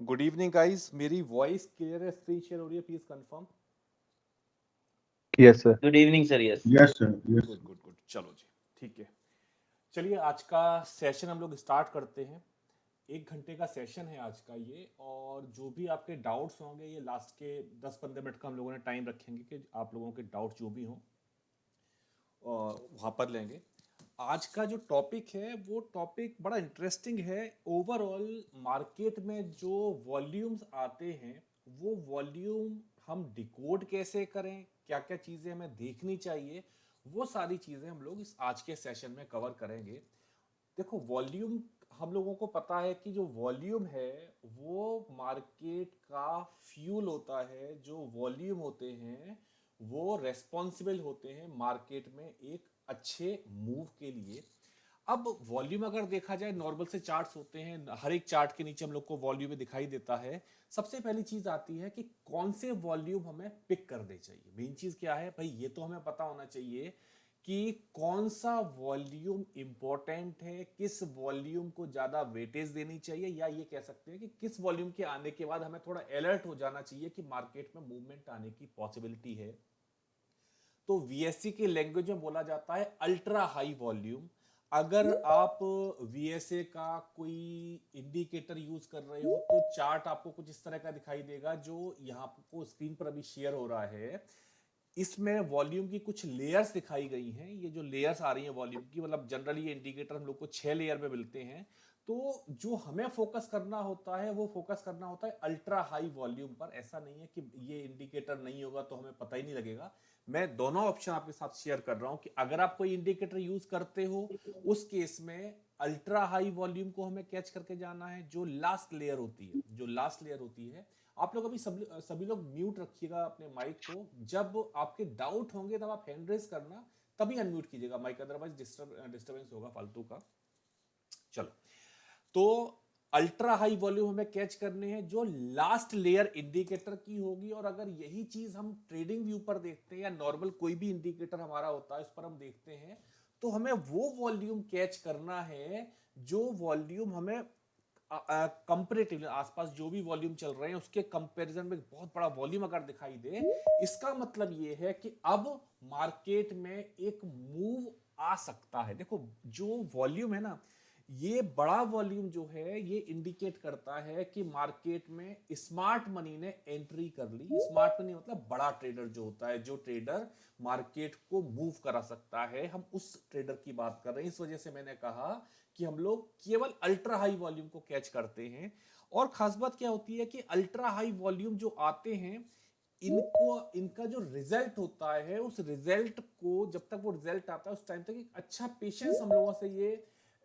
Good evening guys, मेरी voice clear है? Screen share हो रही है? Please confirm. Yes sir. Good evening sir. Yes yes sir, yes. Good good good, चलो जी, ठीक है। चलिए आज का सेशन हम लोग स्टार्ट करते हैं। 1 घंटे का सेशन है आज का ये, और जो भी आपके डाउट्स होंगे ये लास्ट के 10-15 मिनट का हम लोगों ने टाइम रखेंगे कि आप लोगों के डाउट जो भी हों वहाँ पर लेंगे। आज का जो टॉपिक है वो टॉपिक बड़ा इंटरेस्टिंग है। ओवरऑल मार्केट में जो वॉल्यूम्स आते हैं वो वॉल्यूम हम डिकोड कैसे करें, क्या क्या चीज़ें हमें देखनी चाहिए, वो सारी चीज़ें हम लोग इस आज के सेशन में कवर करेंगे। देखो, वॉल्यूम हम लोगों को पता है कि जो वॉल्यूम है वो मार्केट का फ्यूल होता है। जो वॉल्यूम होते हैं वो रेस्पॉन्सिबल होते हैं मार्केट में एक अच्छे मूव के लिए। अब वॉल्यूम अगर देखा जाए, नॉर्मल से चार्ट्स होते हैं, हर एक चार्ट के नीचे हम लोग को वॉल्यूम में दिखाई देता है। सबसे पहली चीज आती है कि कौन से वॉल्यूम हमें पिक करने चाहिए। मेन चीज क्या है भाई, ये तो हमें पता होना चाहिए कि कौन सा वॉल्यूम इंपॉर्टेंट है, किस वॉल्यूम को ज्यादा वेटेज देनी चाहिए, या ये कह सकते हैं कि किस वॉल्यूम के आने के बाद हमें थोड़ा अलर्ट हो जाना चाहिए कि मार्केट में मूवमेंट आने की पॉसिबिलिटी है। तो वीएससी के लैंग्वेज में बोला जाता है अल्ट्रा हाई वॉल्यूम। अगर आप वीएसए का कोई इंडिकेटर यूज कर रहे हो तो चार्ट आपको कुछ इस तरह का दिखाई देगा, जो यहाँ को स्क्रीन पर अभी शेयर हो रहा है। इसमें वॉल्यूम की कुछ लेयर्स दिखाई गई हैं। ये जो लेयर्स आ रही हैं वॉल्यूम की, मतलब जनरली ये इंडिकेटर हम लोग को 6 लेयर में मिलते हैं। तो जो हमें फोकस करना होता है वो फोकस करना होता है अल्ट्रा हाई वॉल्यूम पर। ऐसा नहीं है कि ये इंडिकेटर नहीं होगा तो हमें पता ही नहीं लगेगा। मैं दोनों ऑप्शन आपके साथ शेयर कर रहा हूं कि अगर आप कोई इंडिकेटर यूज करते हो उस केस में अल्ट्रा हाई वॉल्यूम को हमें कैच करके जाना है। जो लास्ट लेयर होती है, जो लास्ट लेयर होती है, आप लोग अभी सभी लोग म्यूट रखिएगा अपने माइक को। जब आपके डाउट होंगे तब आप हैंड रेज करना, तभी अनम्यूट कीजिएगा माइक, अदरवाइज डिस्टर्बेंस होगा फालतू का। चलो, तो अल्ट्रा हाई वॉल्यूम हमें कैच करने हैं जो लास्ट लेयर इंडिकेटर की होगी। और अगर यही चीज हम ट्रेडिंग व्यू पर देखते हैं या नॉर्मल कोई भी इंडिकेटर हमारा होता है उस पर हम देखते हैं, तो हमें वो वॉल्यूम कैच करना है जो वॉल्यूम हमें कंपेरेटिवली आसपास जो भी वॉल्यूम चल रहे हैं उसके कंपैरिजन में बहुत बड़ा वॉल्यूम अगर दिखाई दे, इसका मतलब ये है कि अब मार्केट में एक मूव आ सकता है। देखो, जो वॉल्यूम है ना, ये बड़ा वॉल्यूम जो है ये इंडिकेट करता है कि मार्केट में स्मार्ट मनी ने एंट्री कर ली। स्मार्ट मनी मतलब बड़ा ट्रेडर जो होता है, जो ट्रेडर मार्केट को मूव करा सकता है, हम उस ट्रेडर की बात कर रहे हैं। इस वजह से मैंने कहा कि हम लोग केवल अल्ट्रा हाई वॉल्यूम को कैच करते हैं। और खास बात क्या होती है कि अल्ट्रा हाई वॉल्यूम जो आते हैं इनका जो रिजल्ट होता है, उस रिजल्ट को जब तक वो रिजल्ट आता है उस टाइम तक एक अच्छा पेशेंस हम लोगों से ये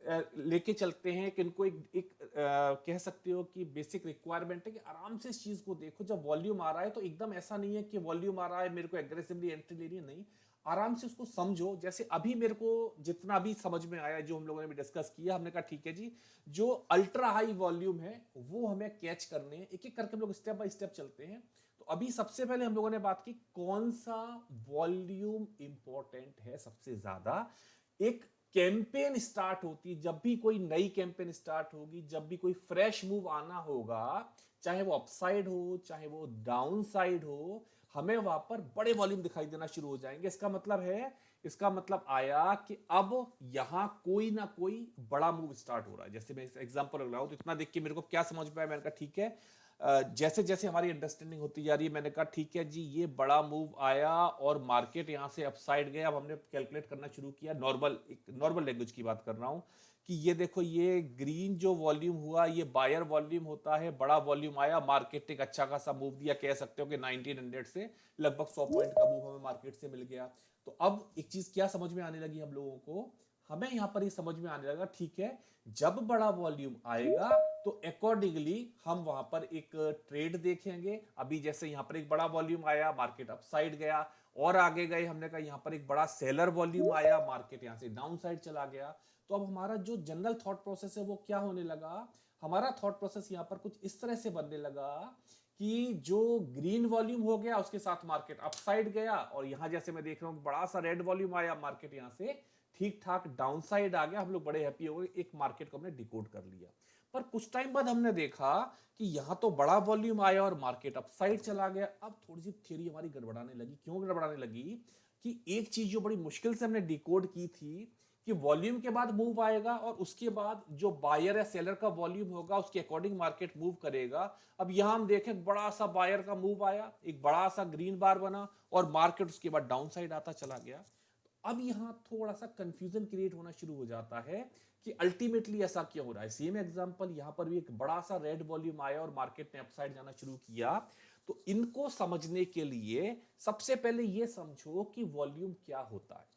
लेके चलते हैं कि इनको एक कह सकते हो कि बेसिक रिक्वायरमेंट है कि आराम से इस चीज को देखो। जब वॉल्यूम आ रहा है तो एकदम ऐसा नहीं है कि वॉल्यूम आ रहा है मेरे को एग्रेसिवली एंट्री लेनी है, नहीं, आराम से उसको समझो। जैसे अभी मेरे को जितना भी समझ में आया, जो हम लोगों ने भी डिस्कस किया, हमने कहा ठीक है जी, जो अल्ट्रा हाई वॉल्यूम है वो हमें कैच करने हैं। एक एक करके हम लोग स्टेप बाय स्टेप चलते हैं। तो अभी सबसे पहले हम लोगों ने बात की कौन सा वॉल्यूम इंपॉर्टेंट है सबसे ज्यादा। एक कैंपेन स्टार्ट होती है, जब भी कोई नई कैंपेन स्टार्ट होगी, जब भी कोई फ्रेश मूव आना होगा, चाहे वो अपसाइड हो चाहे वो डाउन साइड हो, हमें वहां पर बड़े वॉल्यूम दिखाई देना शुरू हो जाएंगे। इसका मतलब आया कि अब यहां कोई ना कोई बड़ा मूव स्टार्ट हो रहा है। जैसे मैं एग्जांपल लग रहा हूं तो इतना देख के मेरे को क्या समझ में आया, मैंने कहा ठीक है, जैसे जैसे हमारी अंडरस्टैंडिंग होती जा रही है, मैंने कहा ठीक है जी, ये बड़ा मूव आया और मार्केट यहां से अपसाइड गया। अब हमने कैलकुलेट करना शुरू किया, नॉर्मल लैंग्वेज की बात कर रहा हूं, कि ये देखो, ये ग्रीन जो वॉल्यूम हुआ ये बायर वॉल्यूम होता है। बड़ा वॉल्यूम आया, मार्केट एक अच्छा खासा मूव दिया, कह सकते हो कि 1900 से लगभग 100 पॉइंट का मूव हमें मार्केट से मिल गया। तो अब एक चीज क्या समझ में आने लगी हम लोगों को, हमें यहां पर ये समझ में आने लगा ठीक है, जब बड़ा वॉल्यूम आएगा तो अकॉर्डिंगली हम वहां पर एक ट्रेड देखेंगे। अभी जैसे यहां पर एक बड़ा वॉल्यूम आया, मार्केट अपसाइड गया, और आगे गए, हमने कहा यहां पर एक बड़ा सेलर वॉल्यूम आया, मार्केट यहां से डाउन साइड चला गया। तो अब हमारा जो जनरल थॉट प्रोसेस है वो क्या होने लगा, हमारा थॉट प्रोसेस यहां पर कुछ इस तरह से बनने लगा कि जो ग्रीन वॉल्यूम हो गया उसके साथ मार्केट अपसाइड गया, और यहां जैसे मैं देख रहा हूं बड़ा सा रेड वॉल्यूम आया, मार्केट यहां से ठीक ठाक डाउन साइड आ गया, हम लोग बड़े हैप्पी हो गए, एक मार्केट को हमने डिकोड कर लिया। पर कुछ टाइम बाद हमने देखा कि यहां तो बड़ा वॉल्यूम आया और मार्केट अप साइड चला गया। अब थोड़ी सी थियरी हमारी गड़बड़ाने लगी। क्यों गड़बड़ाने लगी? कि एक चीज जो बड़ी मुश्किल से हमने डिकोड की थी कि वॉल्यूम के बाद मूव आएगा और उसके बाद जो बायर या सेलर का वॉल्यूम होगा उसके अकॉर्डिंग मार्केट मूव करेगा। अब यहां हम देखें, बड़ा सा बायर का मूव आया, एक बड़ा सा ग्रीन बार बना और मार्केट उसके बाद डाउन साइड आता चला गया। अब यहां थोड़ा सा कंफ्यूजन क्रिएट होना शुरू हो जाता है कि अल्टीमेटली ऐसा क्यों हो रहा है। सेम एग्जांपल यहां पर भी एक बड़ा सा रेड वॉल्यूम आया और मार्केट ने अपसाइड जाना शुरू किया। तो इनको समझने के लिए सबसे पहले यह समझो कि वॉल्यूम क्या होता है,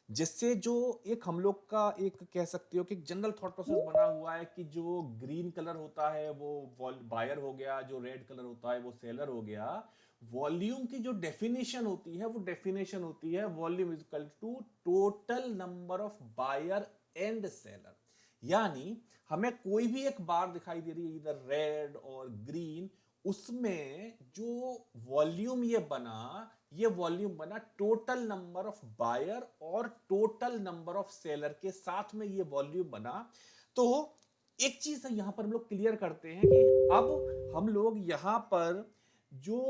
जिससे जो एक हम लोग का एक कह सकते हो कि जनरल थॉट प्रोसेस बना हुआ है कि जो ग्रीन कलर होता है वो बायर हो गया, जो रेड कलर होता है वो सेलर हो गया। वॉल्यूम की जो डेफिनेशन होती है वो डेफिनेशन होती है volume is equal to total number of buyer and seller. यानी हमें कोई भी एक बार दिखाई दे रही है इधर रेड और ग्रीन, उसमें जो वॉल्यूम ये वॉल्यूम बना टोटल नंबर ऑफ बायर और टोटल नंबर ऑफ सेलर के साथ में ये वॉल्यूम बना। तो एक चीज यहां पर हम लोग क्लियर करते हैं कि अब हम लोग यहां पर जो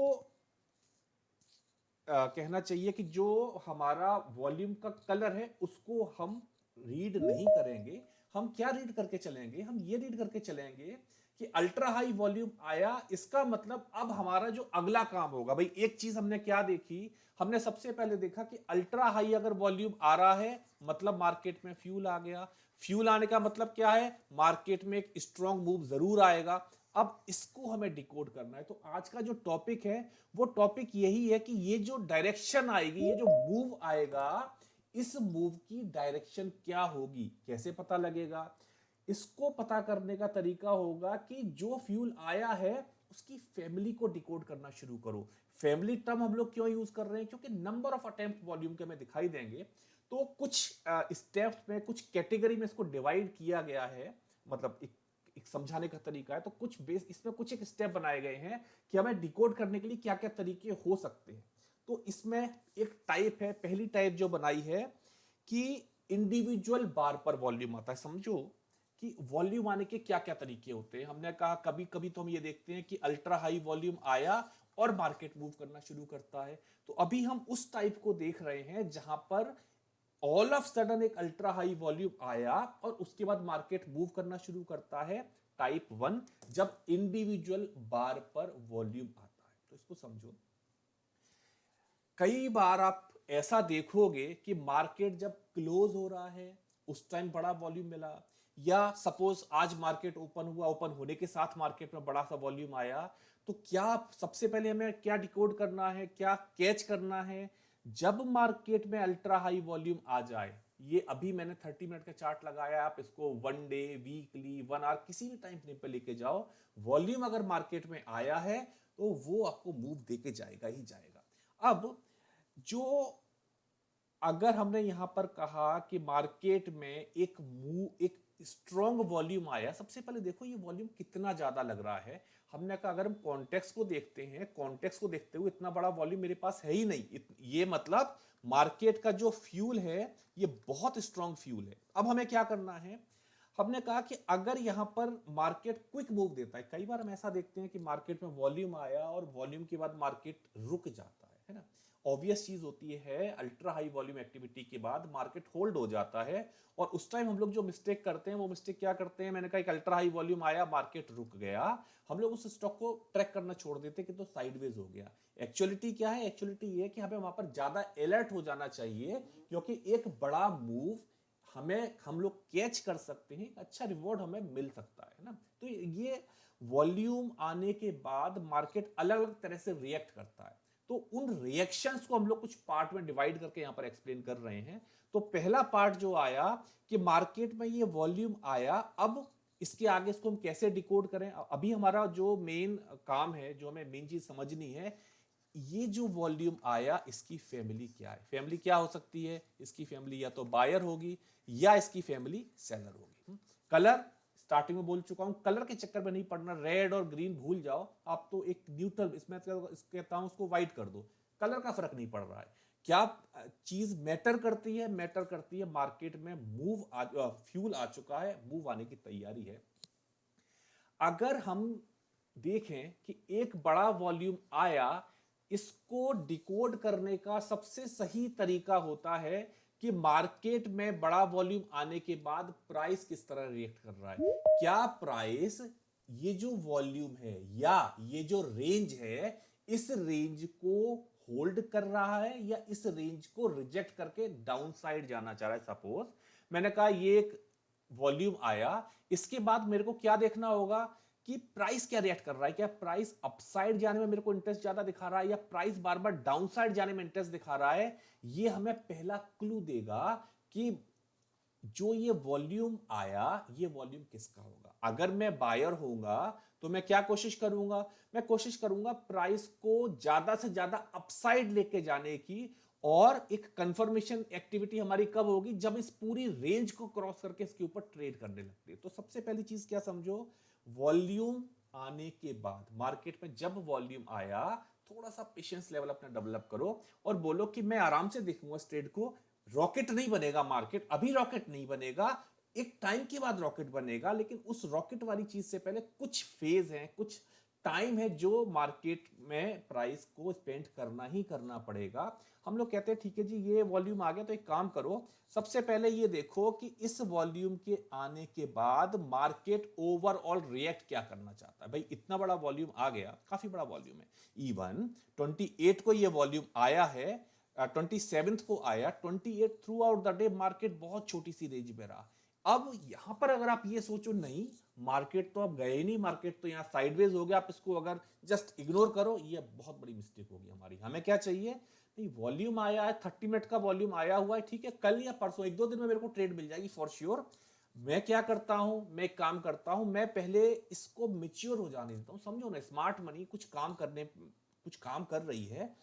कहना चाहिए कि जो हमारा वॉल्यूम का कलर है उसको हम रीड नहीं करेंगे। हम क्या रीड करके चलेंगे? हम ये रीड करके चलेंगे कि अल्ट्रा हाई वॉल्यूम आया, इसका मतलब अब हमारा जो अगला काम होगा। भाई एक चीज हमने क्या देखी? हमने सबसे पहले देखा कि अल्ट्रा हाई अगर वॉल्यूम आ रहा है मतलब मार्केट में फ्यूल आ गया। फ्यूल आने का मतलब क्या है? मार्केट में एक स्ट्रॉन्ग मूव जरूर आएगा। अब इसको हमें डिकोड करना है। तो आज का जो टॉपिक है वो टॉपिक यही है कि ये जो डायरेक्शन आएगी, ये जो मूव आएगा, इस मूव की डायरेक्शन क्या होगी, कैसे पता लगेगा? इसको पता करने का तरीका होगा कि जो फ्यूल आया है उसकी फैमिली को डिकोड करना शुरू करो। फैमिली टर्म हम लोग क्यों यूज कर रहे हैं? क्योंकि नंबर ऑफ अटेम्प्ट वॉल्यूम के हमें दिखाई देंगे। तो कुछ स्टेप्स में, कुछ कैटेगरी में इसको डिवाइड किया गया है, मतलब एक समझाने का तरीका है। तो कुछ बेस इसमें कुछ एक स्टेप बनाए गए हैं कि हमें डिकोड करने के लिए क्या क्या तरीके हो सकते हैं। तो इसमें एक टाइप है, पहली टाइप जो बनाई है कि इंडिविजुअल बार पर वॉल्यूम आता है। समझो कि वॉल्यूम आने के क्या क्या तरीके होते हैं। हमने कहा कभी कभी तो हम ये देखते हैं कि अल्ट्रा हाई वॉल्यूम आया और मार्केट मूव करना शुरू करता है। तो अभी हम उस टाइप को देख रहे हैं जहां पर ऑल ऑफ सडन एक अल्ट्रा हाई वॉल्यूम आया और उसके बाद मार्केट मूव करना शुरू करता है। टाइप 1, जब इंडिविजुअल बार पर वॉल्यूम आता है। तो इसको समझो। कई बार आप ऐसा देखोगे कि मार्केट जब क्लोज हो रहा है उस टाइम बड़ा वॉल्यूम मिला, या सपोज आज मार्केट ओपन हुआ, ओपन होने के साथ मार्केट में बड़ा सा वॉल्यूम आया। तो क्या सबसे पहले हमें क्या डिकोड करना है, क्या कैच करना है? जब मार्केट में अल्ट्रा हाई वॉल्यूम आ जाए, ये अभी मैंने 30 मिनट का चार्ट लगाया, आप इसको 1 डे, वीकली, 1 आवर किसी भी टाइम फ्रेम पे लेके जाओ। वॉल्यूम अगर मार्केट में आया है तो वो आपको मूव देके जाएगा ही जाएगा। अब जो अगर हमने यहां पर कहा कि मार्केट में एक स्ट्रॉन्ग वॉल्यूम आया, सबसे पहले देखो ये वॉल्यूम कितना ज्यादा लग रहा है। हमने कहा अगर हम कॉन्टेक्स्ट को देखते हैं, कॉन्टेक्स्ट को देखते हुए इतना बड़ा वॉल्यूम मेरे पास है ही नहीं। ये मतलब मार्केट का जो फ्यूल है ये बहुत स्ट्रॉन्ग फ्यूल है। अब हमें क्या करना है? हमने कहा कि अगर यहां पर मार्केट क्विक मूव देता है, कई बार हम ऐसा देखते हैं कि मार्केट में वॉल्यूम आया और वॉल्यूम के बाद मार्केट रुक जाता है ना। ऑब्वियस चीज होती है, अल्ट्रा हाई वॉल्यूम एक्टिविटी के बाद मार्केट होल्ड हो जाता है। और उस टाइम हम लोग जो मिस्टेक करते हैं वो मिस्टेक क्या करते हैं? मैंने कहा एक अल्ट्रा हाई वॉल्यूम आया, मार्केट रुक गया, हम लोग उस स्टॉक को ट्रैक करना छोड़ देते कि तो साइडवेज हो गया। एक्चुअलिटी क्या है? एक्चुअलिटी ये कि हमें वहां पर ज्यादा अलर्ट हो जाना चाहिए, क्योंकि एक बड़ा मूव हम लोग कैच कर सकते हैं, अच्छा रिवॉर्ड हमें मिल सकता है ना। तो ये वॉल्यूम आने के बाद मार्केट अलग अलग तरह से रिएक्ट करता है। तो उन रिएक्शंस को हम लोग कुछ पार्ट में डिवाइड करके यहां पर एक्सप्लेन कर रहे हैं। तो पहला पार्ट जो आया कि मार्केट में ये वॉल्यूम आया, अब इसके आगे इसको हम कैसे डिकोड करें? अभी हमारा जो मेन काम है, जो हमें मेन चीज समझनी है, ये जो वॉल्यूम आया इसकी फैमिली क्या है? फैमिली क्या हो सकती है? इसकी फैमिली या तो बायर होगी या इसकी फैमिली सेलर होगी। कलर स्टार्टिंग में बोल चुका हूं, कलर के चक्कर में नहीं पड़ना। रेड और ग्रीन भूल जाओ, आप तो एक न्यूट्रल, इसमें कहता हूं उसको व्हाइट कर दो, कलर का फर्क नहीं पड़ रहा है। क्या चीज मैटर करती है? मैटर करती है मार्केट में फ्यूल आ चुका है, मूव आने की तैयारी है। अगर हम देखें कि एक बड़ा वॉल्यूम आया, इसको डिकोड करने का सबसे सही तरीका होता है कि मार्केट में बड़ा वॉल्यूम आने के बाद प्राइस किस तरह रिएक्ट कर रहा है। क्या प्राइस ये जो वॉल्यूम है या ये जो रेंज है, इस रेंज को होल्ड कर रहा है या इस रेंज को रिजेक्ट करके डाउन साइड जाना चाह रहा है। सपोज मैंने कहा ये एक वॉल्यूम आया, इसके बाद मेरे को क्या देखना होगा कि प्राइस क्या रिएक्ट कर रहा है। क्या प्राइस अपसाइड जाने में मेरे को इंटरेस्ट ज्यादा दिखा रहा है या प्राइस बार बार डाउन साइड जाने में इंटरेस्ट दिखा रहा है। ये हमें पहला क्लू देगा कि जो ये वॉल्यूम आया, ये वॉल्यूम किसका होगा। अगर मैं बायर होऊंगा तो मैं क्या कोशिश करूंगा, मैं कोशिश करूंगा प्राइस को ज्यादा से ज्यादा अपसाइड लेके जाने की। और एक कंफर्मेशन एक्टिविटी हमारी कब होगी, जब इस पूरी रेंज को क्रॉस करके इसके ऊपर ट्रेड करने लगती है। तो सबसे पहली चीज क्या समझो, वॉल्यूम आने के बाद मार्केट में जब वॉल्यूम आया, थोड़ा सा पेशेंस लेवल अपना डेवलप करो और बोलो कि मैं आराम से देखूंगा इस ट्रेड को। रॉकेट नहीं बनेगा मार्केट, अभी रॉकेट नहीं बनेगा, एक टाइम के बाद रॉकेट बनेगा, लेकिन उस रॉकेट वाली चीज से पहले कुछ फेज है, कुछ टाइम है जो मार्केट में प्राइस को स्पेंड करना ही करना पड़ेगा। हम लोग कहते हैं ठीक है जी ये वॉल्यूम आ गया, तो एक काम करो, सबसे पहले ये देखो कि इस वॉल्यूम के आने के बाद मार्केट ओवरऑल रिएक्ट क्या करना चाहता है। भाई इतना बड़ा वॉल्यूम आ गया, काफी बड़ा वॉल्यूम है, इवन 28 को ये वॉल्यूम आया है, 27 को आया, 28 through out the day market बहुत छोटी सी रेंज में रहा। अब यहां पर अगर आप ये सोचो नहीं मार्केट तो अब गए नहीं, मार्केट तो यहां साइडवेज हो गया, आप इसको अगर जस्ट इग्नोर करो, ये बहुत बड़ी मिस्टेक होगी हमारी। हमें क्या चाहिए, नहीं वॉल्यूम आया है, 30 मिनट का वॉल्यूम आया हुआ है, ठीक है, कल या परसों एक दो दिन में मेरे को ट्रेड मिल जाएगी फॉर श्योर। मैं क्या करता हूं, मैं एक काम करता हूं, मैं पहले इसको मेच्योर हो जाने देता हूं। समझो ना, स्मार्ट मनी कुछ काम कर रही है,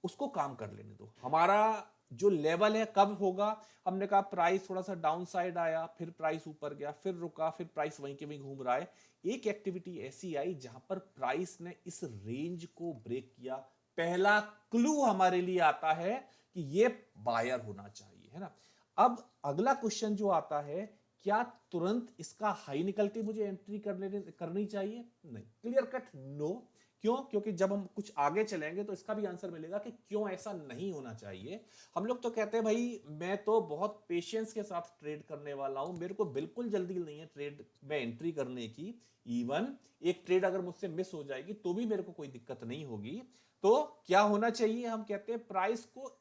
उसको काम कर लेने दो। हमारा जो लेवल है कब होगा, हमने कहा प्राइस थोड़ा सा डाउन साइड आया, फिर प्राइस ऊपर गया, फिर रुका, फिर प्राइस वहीं के वहीं घूम रहा है। एक एक्टिविटी ऐसी आई जहां पर प्राइस ने इस रेंज को ब्रेक किया, पहला क्लू हमारे लिए आता है कि ये बायर होना चाहिए, है ना। अब अगला क्वेश्चन जो आता है, क्या तुरंत इसका हाई निकल के मुझे एंट्री करनी चाहिए? नहीं, क्लियर कट नो। क्यों? क्योंकि जब हम कुछ आगे चलेंगे तो इसका भी आंसर मिलेगा कि क्यों ऐसा नहीं होना चाहिए। हम लोग तो कहते हैं भाई मैं तो बहुत पेशेंस के साथ ट्रेड करने वाला हूं, मेरे को बिल्कुल जल्दी नहीं है ट्रेड में एंट्री करने की। इवन एक ट्रेड अगर मुझसे मिस हो जाएगी तो भी मेरे को कोई दिक्कत नहीं होगी। तो क्या होना चाहिए, हम कहते हैं प्राइस को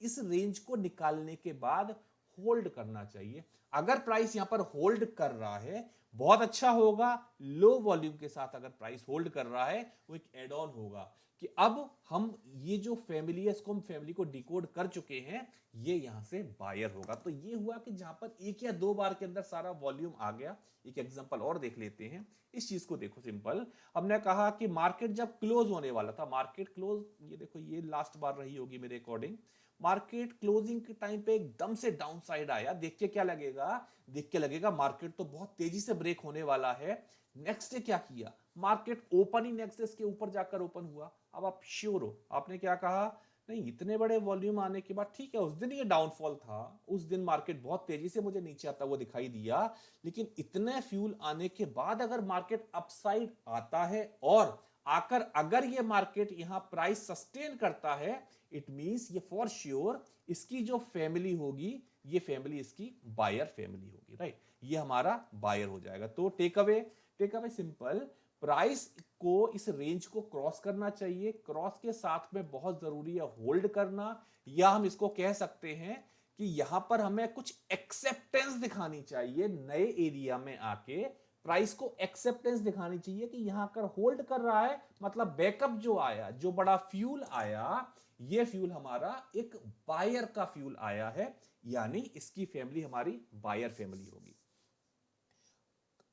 इस रेंज को निकालने के बाद होल्ड करना चाहिए। अगर प्राइस यहां पर होल्ड कर रहा है बहुत अच्छा होगा। लो वॉल्यूम के साथ अगर प्राइस होल्ड कर रहा है, वो एक एड ऑन होगा कि अब हम ये जो फैमिली है इसको हम फैमिली को डिकोड कर चुके हैं, ये यहां से बायर होगा। तो ये हुआ कि जहां पर एक या दो बार के अंदर सारा वॉल्यूम आ गया। एक एग्जांपल और देख लेते हैं, इस चीज को देखो सिंपल। हमने कहा कि मार्केट जब क्लोज होने वाला था, मार्केट क्लोज, ये देखो ये लास्ट बार रही होगी मेरे अकॉर्डिंग, मार्केट क्लोजिंग के टाइम पे एकदम से डाउन साइड आया। देख के क्या लगेगा, देख के लगेगा मार्केट तो बहुत तेजी से ब्रेक होने वाला है। नेक्स्ट डे क्या किया, मार्केट ओपन ही नेक्स्ट डे इसके ऊपर जाकर ओपन हुआ। अब आप श्योर हो, आपने क्या कहा, नहीं इतने बड़े वॉल्यूम आने के बाद ठीक है, उस दिन ये डाउनफॉल था, उस दिन मार्केट बहुत तेजी से मुझे नीचे आता हुआ दिखाई दिया, लेकिन इतने फ्यूल आने के बाद अगर मार्केट अपसाइड आता है और आकर अगर ये मार्केट यहां प्राइस सस्टेन करता है, इट मींस ये फॉर श्योर इसकी जो फैमिली होगी, ये फैमिली इसकी बायर फैमिली होगी, राइट। ये हमारा बायर हो जाएगा। तो टेक अवे सिंपल, प्राइस को इस रेंज को क्रॉस करना चाहिए, क्रॉस के साथ में बहुत जरूरी है होल्ड करना, या हम इसको कह सकते हैं कि यहां पर हमें कुछ एक्सेप्टेंस दिखानी चाहिए। नए एरिया में आके प्राइस को एक्सेप्टेंस दिखानी चाहिए कि यहां कर होल्ड कर रहा है, मतलब बैकअप जो आया, जो बड़ा फ्यूल आया, ये फ्यूल हमारा एक बायर का फ्यूल आया है, यानी इसकी फैमिली हमारी बायर फैमिली होगी।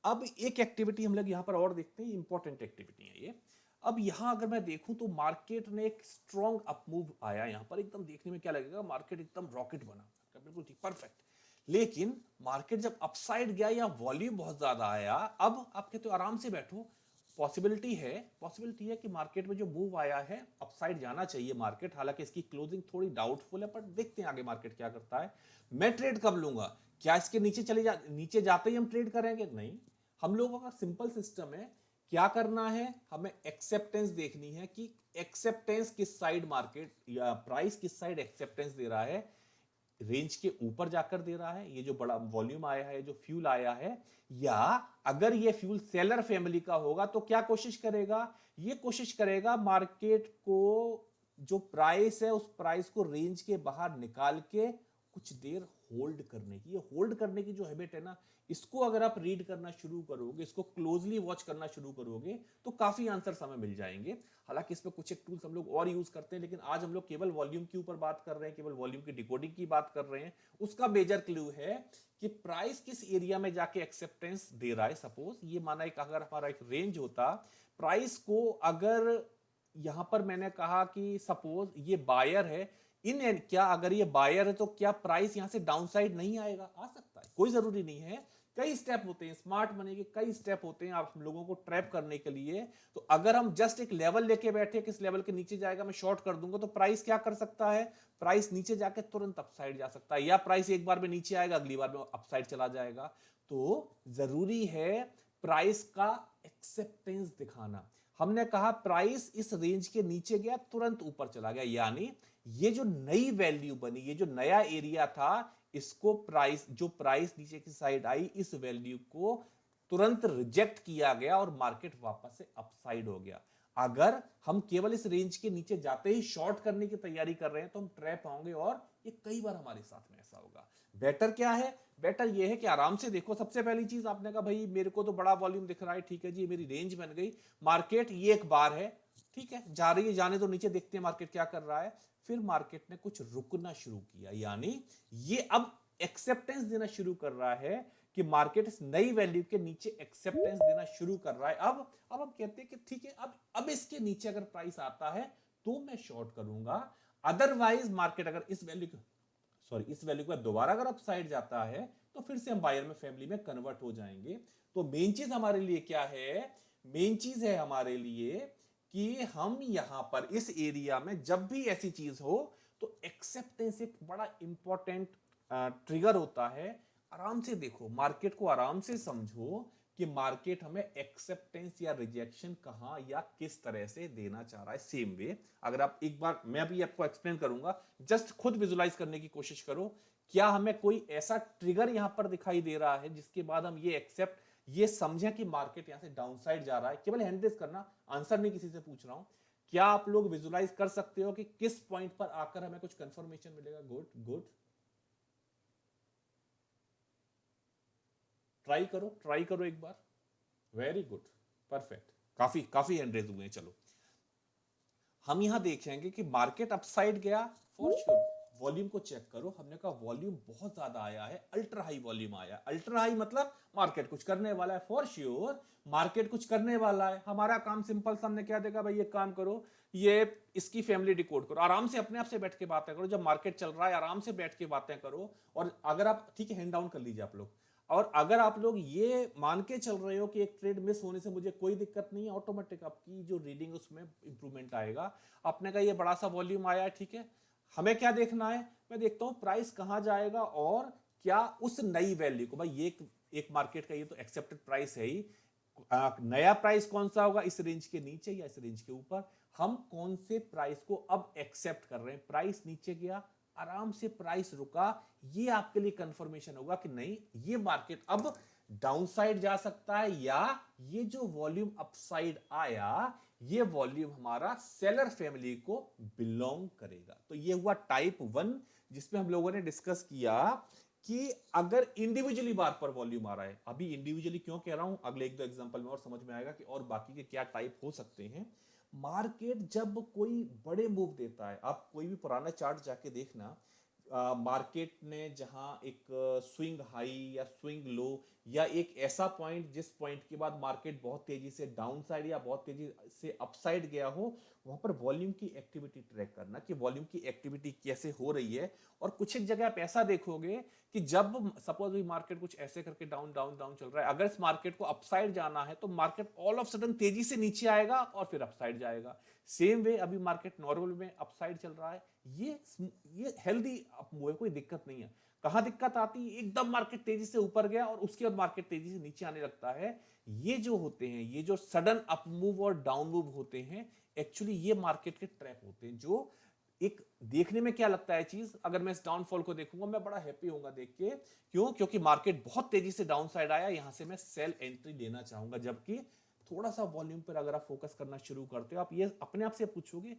अब एक एक्टिविटी हम लोग यहां पर और देखते हैं, इंपॉर्टेंट एक्टिविटी है ये। अब यहां अगर मैं देखूं तो मार्केट ने एक स्ट्रॉन्ग अपमूव आया यहां पर, एकदम देखने में क्या लगेगा, मार्केट एकदम रॉकेट बना, बिल्कुल ठीक, परफेक्ट। लेकिन मार्केट जब अपसाइड गया या वॉल्यूम बहुत ज्यादा आया, अब आप कहते हो आराम से बैठो, पॉसिबिलिटी है कि मार्केट में जो मूव आया है अपसाइड जाना चाहिए मार्केट, हालांकि इसकी क्लोजिंग थोड़ी डाउटफुल है, पर देखते हैं आगे मार्केट क्या करता है। मैं ट्रेड कब लूंगा? क्या इसके नीचे जाते ही हम ट्रेड करेंगे? नहीं, हम लोगों का सिंपल सिस्टम है। क्या करना है, हमें एक्सेप्टेंस देखनी है कि एक्सेप्टेंस किस साइड मार्केट या प्राइस किस साइड एक्सेप्टेंस दे रहा है। रेंज के ऊपर जाकर दे रहा है, ये जो बड़ा वॉल्यूम आया है, जो फ्यूल आया है, या अगर ये फ्यूल सेलर फैमिली का होगा तो क्या कोशिश करेगा? ये कोशिश करेगा मार्केट को जो प्राइस है उस प्राइस को रेंज के बाहर निकाल के कुछ देर होल्ड करने की। ये होल्ड करने की जो हैबिट है ना, इसको अगर आप रीड करना शुरू करोगे, इसको क्लोजली वॉच करना शुरू करोगे, तो काफी आंसर हमें मिल जाएंगे। हालांकि इसमें कुछ एक टूल्स हम लोग और यूज करते हैं, लेकिन आज हम लोग केवल वॉल्यूम के ऊपर बात कर रहे हैं, केवल वॉल्यूम की डिकोडिंग की बात कर रहे हैं। उसका मेजर क्लू है कि प्राइस किस एरिया में जाके एक्सेप्टेंस दे रहा है। सपोज ये माना एक अगर हमारा एक रेंज होता, प्राइस को अगर यहां पर मैंने कहा कि सपोज ये बायर है, इन क्या अगर ये बायर है तो क्या प्राइस यहां से डाउनसाइड नहीं आएगा? आ सकता है, कोई जरूरी नहीं है। कई स्टेप होते हैं, स्मार्ट मनी के कई स्टेप होते हैं आप हम लोगों को ट्रैप करने के लिए। तो अगर हम जस्ट एक लेवल लेके बैठे, किस लेवल के नीचे जाएगा मैं शॉर्ट कर दूंगा, तो प्राइस क्या कर सकता है? प्राइस नीचे जाके तुरंत अपसाइड जा सकता है, या प्राइस एक बार में नीचे आएगा, अगली बार में अपसाइड चला जाएगा। तो जरूरी है प्राइस का एक्सेप्टेंस दिखाना। हमने कहा प्राइस इस रेंज के नीचे गया, तुरंत ऊपर चला गया, यानी ये जो नई वैल्यू बनी, ये जो नया एरिया था, इसको प्राइस नीचे की साइड आई, इस वैल्यू को तुरंत रिजेक्ट किया गया और मार्केट वापस से अपसाइड हो गया। अगर हम केवल इस रेंज के नीचे जाते ही शॉर्ट करने की तैयारी कर रहे हैं तो हम ट्रैप होंगे, और ये कई बार हमारे साथ में ऐसा होगा। बेटर क्या है? बेटर ये है कि आराम से देखो। सबसे पहली चीज आपने कहा भाई मेरे को तो बड़ा वॉल्यूम दिख रहा है, ठीक है जी, मेरी रेंज बन गई। मार्केट ये एक बार है, ठीक है, जा रही है, जाने तो नीचे देखते हैं मार्केट क्या कर रहा है। फिर मार्केट ने कुछ रुकना शुरू किया, यानी ये अब एक्सेप्टेंस देना शुरू कर रहा है कि मार्केट इस नई वैल्यू के नीचे एक्सेप्टेंस देना शुरू कर रहा है। अब हम कहते हैं कि ठीक है, अब इसके नीचे अगर प्राइस आता है तो मैं शॉर्ट करूंगा। अदरवाइज मार्केट अगर इस वैल्यू के बाद दोबारा अगर अपसाइड जाता है तो फिर से हम बायर में फैमिली में कन्वर्ट हो जाएंगे। तो मेन चीज हमारे लिए क्या है? मेन चीज है हमारे लिए कि हम यहां पर इस एरिया में जब भी ऐसी चीज हो तो एक्सेप्टेंस एक बड़ा इंपॉर्टेंट ट्रिगर होता है। आराम से देखो, मार्केट को आराम से समझो कि मार्केट हमें एक्सेप्टेंस या रिजेक्शन कहां या किस तरह से देना चाह रहा है। सेम वे अगर आप एक बार, मैं अभी आपको एक्सप्लेन करूंगा, जस्ट खुद विजुलाइज करने की कोशिश करो। क्या हमें कोई ऐसा ट्रिगर यहां पर दिखाई दे रहा है जिसके बाद हम ये समझें कि मार्केट यहां से डाउनसाइड जा रहा है? केवल हैंड रेज करना, आंसर नहीं किसी से पूछ रहा हूं। क्या आप लोग विजुलाइज कर सकते हो कि किस पॉइंट पर आकर हमें कुछ कंफर्मेशन मिलेगा? गुड गुड, ट्राई करो एक बार। वेरी गुड, परफेक्ट, काफी काफी हैंड रेज हुए हैं। चलो हम यहां देखेंगे कि मार्केट अपसाइड गया, फॉर श्योर। वॉल्यूम को चेक करो, हमने कहा वॉल्यूम बहुत ज्यादा आया है, अल्ट्रा हाई वॉल्यूम आया। अल्ट्रा हाई मतलब मार्केट कुछ करने वाला है, फॉर श्योर मार्केट कुछ करने वाला है। हमारा काम सिंपल सा, हमने क्या देखा भाई, ये काम करो, ये इसकी फैमिली डिकोड करो, आराम से अपने आप से बैठ के बातें करो। जब मार्केट चल रहा है आराम से बैठ के बातें करो। और अगर आप, ठीक है, हैंड डाउन कर लीजिए आप लोग। और अगर आप लोग ये मान के चल रहे हो कि एक ट्रेड मिस होने से मुझे कोई दिक्कत नहीं है, ऑटोमेटिक आपकी जो रीडिंग उसमें इंप्रूवमेंट आएगा। आपने कहा ये बड़ा सा वॉल्यूम आया है, ठीक है, हमें क्या देखना है? मैं देखता हूं प्राइस कहां जाएगा और क्या उस नई वैल्यू को, भाई ये एक मार्केट का ये तो एक्सेप्टेड प्राइस है ही, नया प्राइस कौन सा होगा? इस रेंज के नीचे या इस रेंज के ऊपर? हम कौन से प्राइस को अब एक्सेप्ट कर रहे हैं? प्राइस नीचे गया, आराम से प्राइस रुका, ये आपके लिए कंफर्मेशन होगा कि नहीं, ये मार्केट अब डाउनसाइड जा सकता है, या ये जो वॉल्यूम अपसाइड आया ये वॉल्यूम हमारा सेलर फैमिली को बिलोंग करेगा। तो ये हुआ टाइप 1, जिसमें हम लोगों ने डिस्कस किया कि अगर इंडिविजुअली बार पर वॉल्यूम आ रहा है। अभी इंडिविजुअली क्यों कह रहा हूं, अगले एक दो एग्जांपल में और समझ में आएगा कि और बाकी के क्या टाइप हो सकते हैं। मार्केट जब कोई बड़े मूव देता है, आप कोई भी पुराना चार्ट जाके देखना, मार्केट ने जहां एक स्विंग हाई या स्विंग लो या एक ऐसा पॉइंट जिस पॉइंट के बाद मार्केट बहुत तेजी से डाउन साइड या बहुत तेजी से अपसाइड गया हो, वहां पर वॉल्यूम की एक्टिविटी ट्रैक करना कि वॉल्यूम की एक्टिविटी कैसे हो रही है। और कुछ एक जगह आप ऐसा देखोगे कि जब सपोज भी मार्केट कुछ ऐसे करके डाउन डाउन डाउन चल रहा है, अगर इस मार्केट को अपसाइड जाना है तो मार्केट ऑल ऑफ सडन तेजी से नीचे आएगा और फिर अपसाइड जाएगा। सेम वे अभी मार्केट नॉर्मल में अपसाइड चल रहा है, ये हेल्दी मूव है, कोई दिक्कत नहीं है। कहां दिक्कत आती है, एकदम मार्केट तेजी से ऊपर गया और उसके बाद मार्केट तेजी से नीचे आने लगता है। ये जो होते हैं, ये जो सडन अप मूव और डाउन मूव होते हैं, एक्चुअली ये मार्केट के ट्रैप होते हैं। जो एक देखने में क्या लगता है चीज, अगर मैं इस डाउनफॉल को देखूंगा मैं बड़ा हैप्पी होऊंगा देख के। क्यों? क्योंकि मार्केट बहुत तेजी से डाउन साइड आया, यहां से मैं सेल एंट्री लेना चाहूंगा। जबकि थोड़ा सा वॉल्यूम पर अगर आप फोकस करना शुरू करते हो, आप ये अपने आप से पूछोगे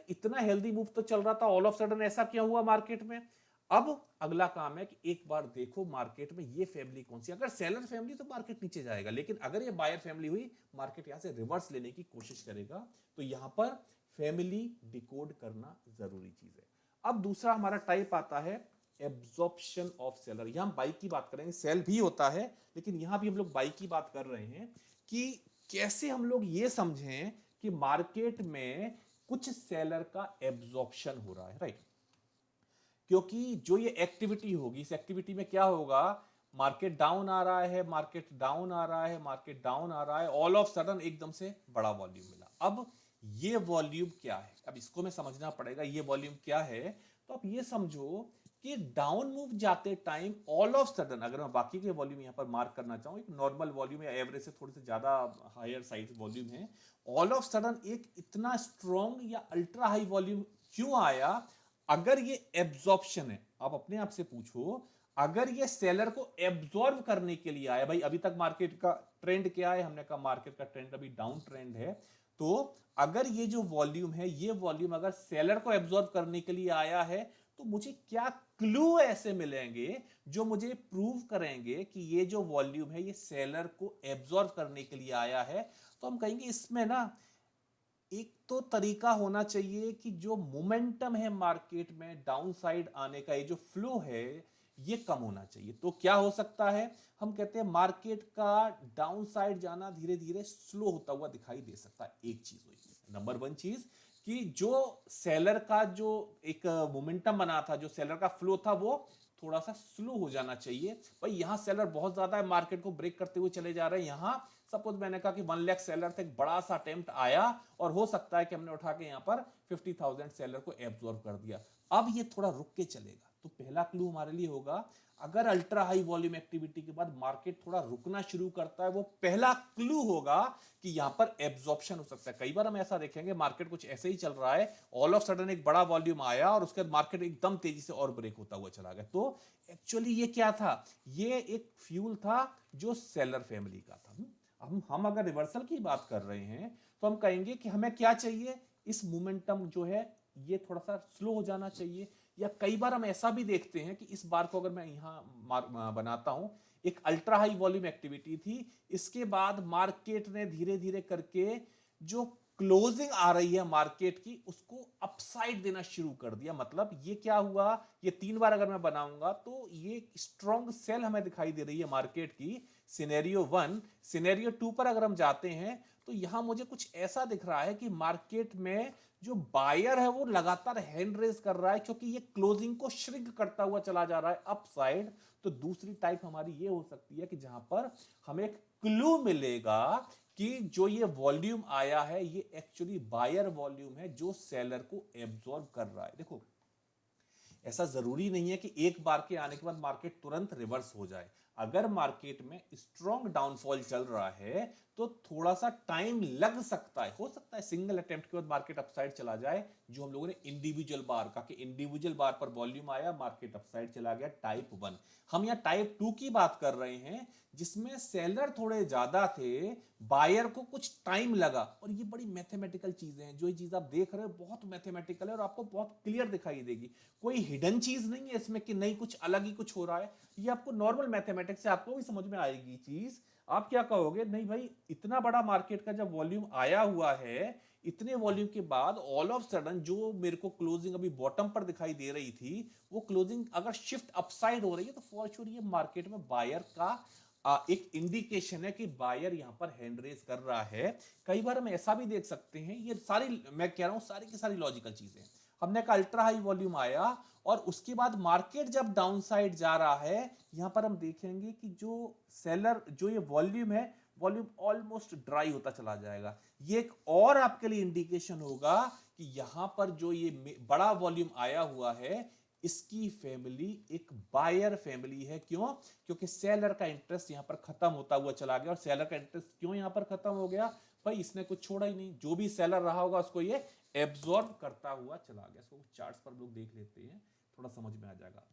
इतना हेल्दी मूव तो चल रहा था, ऑल ऑफ सडन ऐसा क्या हुआ मार्केट में। अब अगला काम है कि एक बार देखो मार्केट में ये फैमिली कौन सी। अगर सेलर फैमिली तो मार्केट नीचे जाएगा, लेकिन अगर ये बायर फैमिली हुई, मार्केट यहां से रिवर्स लेने की कोशिश करेगा। तो यहां पर फैमिली डिकोड करना जरूरी चीज है। अब दूसरा हमारा टाइप आता है एब्जॉर्प्शन ऑफ सेलर। यहां हम बाई की बात करेंगे, सेल भी होता है लेकिन यहां भी हम लोग बाई की बात कर रहे हैं कि कैसे हम लोग ये समझें कि मार्केट में कुछ सेलर का एब्जॉर्प्शन हो रहा है, राइट। क्योंकि जो ये एक्टिविटी होगी, इस एक्टिविटी में क्या होगा, मार्केट डाउन आ रहा है, मार्केट डाउन आ रहा है, मार्केट डाउन आ रहा है, ऑल ऑफ सडन एकदम से बड़ा वॉल्यूम मिला। अब ये वॉल्यूम क्या है, अब इसको में समझना पड़ेगा ये वॉल्यूम क्या है। तो आप ये समझो कि डाउन मूव जाते टाइम ऑल ऑफ सडन, अगर मैं बाकी के वॉल्यूम यहां पर मार्क करना चाहूं, एक नॉर्मल वॉल्यूम या एवरेज से थोड़ी से ज्यादा हायर साइज वॉल्यूम है, ऑल ऑफ सडन एक इतना स्ट्रॉन्ग या अल्ट्रा हाई वॉल्यूम क्यों आया। अगर ये एब्जॉर्प्शन है, आप अपने आप से पूछो, अगर ये सेलर को एब्जॉर्ब करने के लिए आया, भाई अभी तक मार्केट का ट्रेंड क्या है, हमने कहा मार्केट का ट्रेंड अभी डाउन ट्रेंड है। तो अगर ये जो वॉल्यूम है, ये वॉल्यूम अगर सेलर को एब्जॉर्ब करने के लिए आया है, तो मुझे क्या क्लू ऐसे मिलेंगे जो मुझे प्रूव करेंगे कि ये जो वॉल्यूम है ये सेलर को एब्जॉर्ब करने के लिए आया है। तो हम कहेंगे इसमें ना एक तो तरीका होना चाहिए कि जो मोमेंटम है मार्केट में डाउन साइड आने का, ये जो फ्लो है ये कम होना चाहिए। तो क्या हो सकता है, हम कहते हैं मार्केट का डाउन साइड जाना धीरे धीरे स्लो होता हुआ दिखाई दे सकता है। एक चीज हुई, नंबर वन चीज, कि जो सेलर का जो एक मोमेंटम बना था, जो सेलर का फ्लो था, वो थोड़ा सा स्लो हो जाना चाहिए। भाई यहां सेलर बहुत ज्यादा है, मार्केट को ब्रेक करते हुए चले जा रहे हैं। यहां सपोज मैंने कहा कि 1 लाख सेलर थे, एक बड़ा सा अटेम्प्ट आया और हो सकता है कि हमने उठा के यहां पर 50,000 सेलर को एब्जॉर्ब कर दिया। अब ये थोड़ा रुक के चलेगा। तो पहला क्लू हमारे लिए होगा, अगर अल्ट्रा हाई वॉल्यूम एक्टिविटी के बाद मार्केट थोड़ा रुकना शुरू करता है, वो पहला क्लू होगा कि यहां पर एब्जॉर्प्शन हो सकता है। कई बार हम ऐसा देखेंगे मार्केट कुछ ऐसे ही चल रहा है, ऑल ऑफ सडन एक बड़ा वॉल्यूम आया और उसके बाद मार्केट एकदम तेजी से और ब्रेक होता हुआ चला गया। तो एक्चुअली ये क्या था, ये एक फ्यूल था जो सेलर फैमिली का था। हम अगर रिवर्सल की बात कर रहे हैं तो हम कहेंगे कि हमें क्या चाहिए, इस मोमेंटम जो है ये थोड़ा सा स्लो हो जाना चाहिए। या कई बार हम ऐसा भी देखते हैं कि इस बार को अगर मैं यहां बनाता हूं, एक अल्ट्रा हाई वॉल्यूम एक्टिविटी थी, इसके बाद मार्केट ने धीरे धीरे करके जो क्लोजिंग आ रही है मार्केट की, उसको अपसाइड देना शुरू कर दिया। मतलब ये क्या हुआ, ये 3 बार अगर मैं बनाऊंगा तो ये स्ट्रॉन्ग सेल हमें दिखाई दे रही है मार्केट की। सिनेरियो 1, सिनेरियो 2 पर अगर हम जाते हैं तो यहां मुझे कुछ ऐसा दिख रहा है कि मार्केट में जो बायर है वो लगातार हैंड रेज कर रहा है, क्योंकि ये क्लोजिंग को श्रिंक करता हुआ चला जा रहा है अपसाइड। तो दूसरी टाइप हमारी ये हो सकती है कि जहां पर हमें एक क्लू मिलेगा कि जो ये वॉल्यूम आया है ये एक्चुअली बायर वॉल्यूम है जो सेलर को एब्जॉर्ब कर रहा है। देखो ऐसा जरूरी नहीं है कि एक बार के आने के बाद मार्केट तुरंत रिवर्स हो जाए। अगर मार्केट में स्ट्रॉन्ग डाउनफॉल चल रहा है तो थोड़ा सा टाइम लग सकता है, हो सकता है सिंगल अटेम्प्ट के बाद मार्केट अपसाइड चला जाए, जो हम लोगों ने इंडिविजुअल बार का, कि इंडिविजुअल बार पर वॉल्यूम आया, मार्केट अपसाइड चला गया, टाइप 1। हम यहाँ टाइप 2 की बात कर रहे हैं जिसमें सेलर थोड़े ज्यादा थे, बायर को कुछ टाइम लगा। और ये बड़ी मैथमेटिकल चीजें हैं, जो ये चीज आप देख रहे हो बहुत मैथमेटिकल है और आपको बहुत क्लियर दिखाई देगी। कोई हिडन चीज नहीं है इसमें कि नहीं कुछ अलग ही कुछ हो रहा है। ये आपको नॉर्मल मैथमेटिक्स से आपको भी समझ में आएगी चीज। आप क्या कहोगे, नहीं भाई इतना बड़ा मार्केट का जब वॉल्यूम आया हुआ है, इतने वॉल्यूम के बाद ऑल ऑफ सडन जो मेरे को क्लोजिंग अभी बॉटम पर दिखाई दे रही थी, वो क्लोजिंग अगर शिफ्ट अपसाइड हो रही है तो फॉर श्योर ये मार्केट में बायर का एक इंडिकेशन है कि बायर यहां पर हैंड रेज कर रहा है। कई बार हम ऐसा भी देख सकते हैं, ये सारी मैं कह रहा हूं सारी की सारी लॉजिकल चीजें। हमने कहा अल्ट्रा हाई वॉल्यूम आया और उसके बाद मार्केट जब डाउन साइड जा रहा है, यहां पर हम देखेंगे कि जो सेलर जो ये वॉल्यूम है, वॉल्यूम ऑलमोस्ट ड्राई होता चला जाएगा। ये एक और आपके लिए इंडिकेशन होगा कि यहां पर जो ये बड़ा वॉल्यूम आया हुआ है, इसकी फैमिली एक बायर फैमिली है। क्यों? क्योंकि सेलर का इंटरेस्ट यहां पर खत्म होता हुआ चला गया। और सेलर का इंटरेस्ट क्यों यहां पर खत्म हो गया? भाई इसने कुछ छोड़ा ही नहीं, जो भी सेलर रहा होगा उसको ये एब्जॉर्ब करता हुआ चला गया। इसको चार्ट्स पर लोग देख लेते हैं, थोड़ा समझ में आ जाएगा।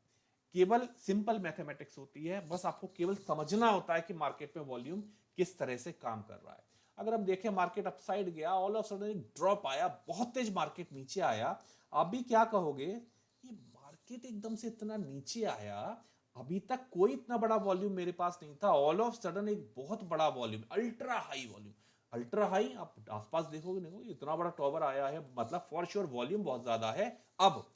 केवल सिंपल मैथमेटिक्स होती है, बस आपको केवल समझना होता है कि मार्केट में वॉल्यूम किस तरह से काम कर रहा है। अगर हम देखें मार्केट अपसाइड गया, ऑल ऑफ सडन एक ड्रॉप आया, बहुत तेज मार्केट नीचे आया। आप भी क्या कहोगे, ये मार्केट एकदम से इतना नीचे आया, अभी तक कोई इतना बड़ा वॉल्यूम मेरे पास नहीं था, ऑल ऑफ सडन एक बहुत बड़ा volume, ultra high volume. Ultra high आप आसपास देखोगे, नहीं इतना बड़ा टॉवर आया है, मतलब फॉर श्योर वॉल्यूम बहुत ज्यादा है। अब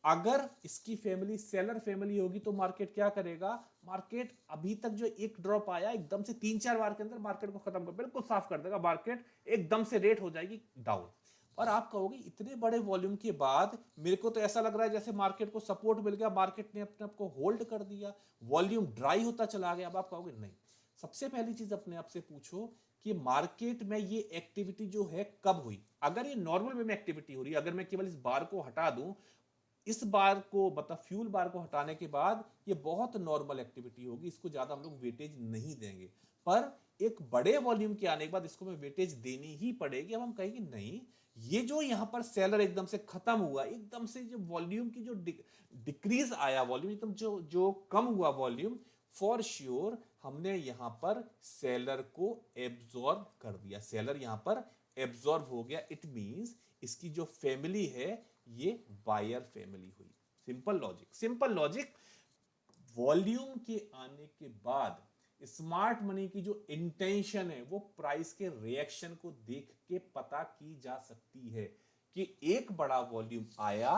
अगर इसकी फैमिली सेलर फैमिली होगी तो मार्केट क्या करेगा? मार्केट अभी तक जो एक ड्रॉप आया, एकदम से 3-4 बार के अंदर मार्केट को खत्म कर, बिल्कुल साफ कर देगा। मार्केट एकदम से रेट हो जाएगी डाउन। और आप कहोगे इतने बड़े वॉल्यूम के बाद मेरे को तो ऐसा लग रहा है जैसे मार्केट को सपोर्ट मिल गया, मार्केट ने अपने आप को होल्ड कर दिया, वॉल्यूम ड्राई होता चला गया। अब आप कहोगे नहीं। सबसे पहली चीज अपने आप से पूछो कि मार्केट में ये एक्टिविटी जो है कब हुई? अगर ये नॉर्मल वे में एक्टिविटी हो रही है, अगर मैं केवल इस बार को हटा दूं, इस बार को मतलब फ्यूल बार को हटाने के बाद ये बहुत नॉर्मल एक्टिविटी होगी, इसको ज्यादा हम लोग वेटेज नहीं देंगे। पर एक बड़े वॉल्यूम के आने के बाद इसको मैं वेटेज देनी ही पड़ेगी। अब हम कहेंगे नहीं, ये जो यहां पर सेलर एकदम से खत्म हुआ, एकदम से जो वॉल्यूम की जो डिक्रीज आया, वॉल्यूम एकदम जो जो कम हुआ वॉल्यूम, फॉर श्योर हमने यहां पर सेलर को एब्जॉर्ब कर दिया, सेलर यहां पर एब्जॉर्ब हो गया। इट मींस इसकी जो फैमिली है ये बायर फैमिली हुई। Simple logic, simple logic. Volume के आने के बाद स्मार्ट मनी की जो इंटेंशन है वो प्राइस के रिएक्शन को देख के पता की जा सकती है कि एक बड़ा वॉल्यूम आया,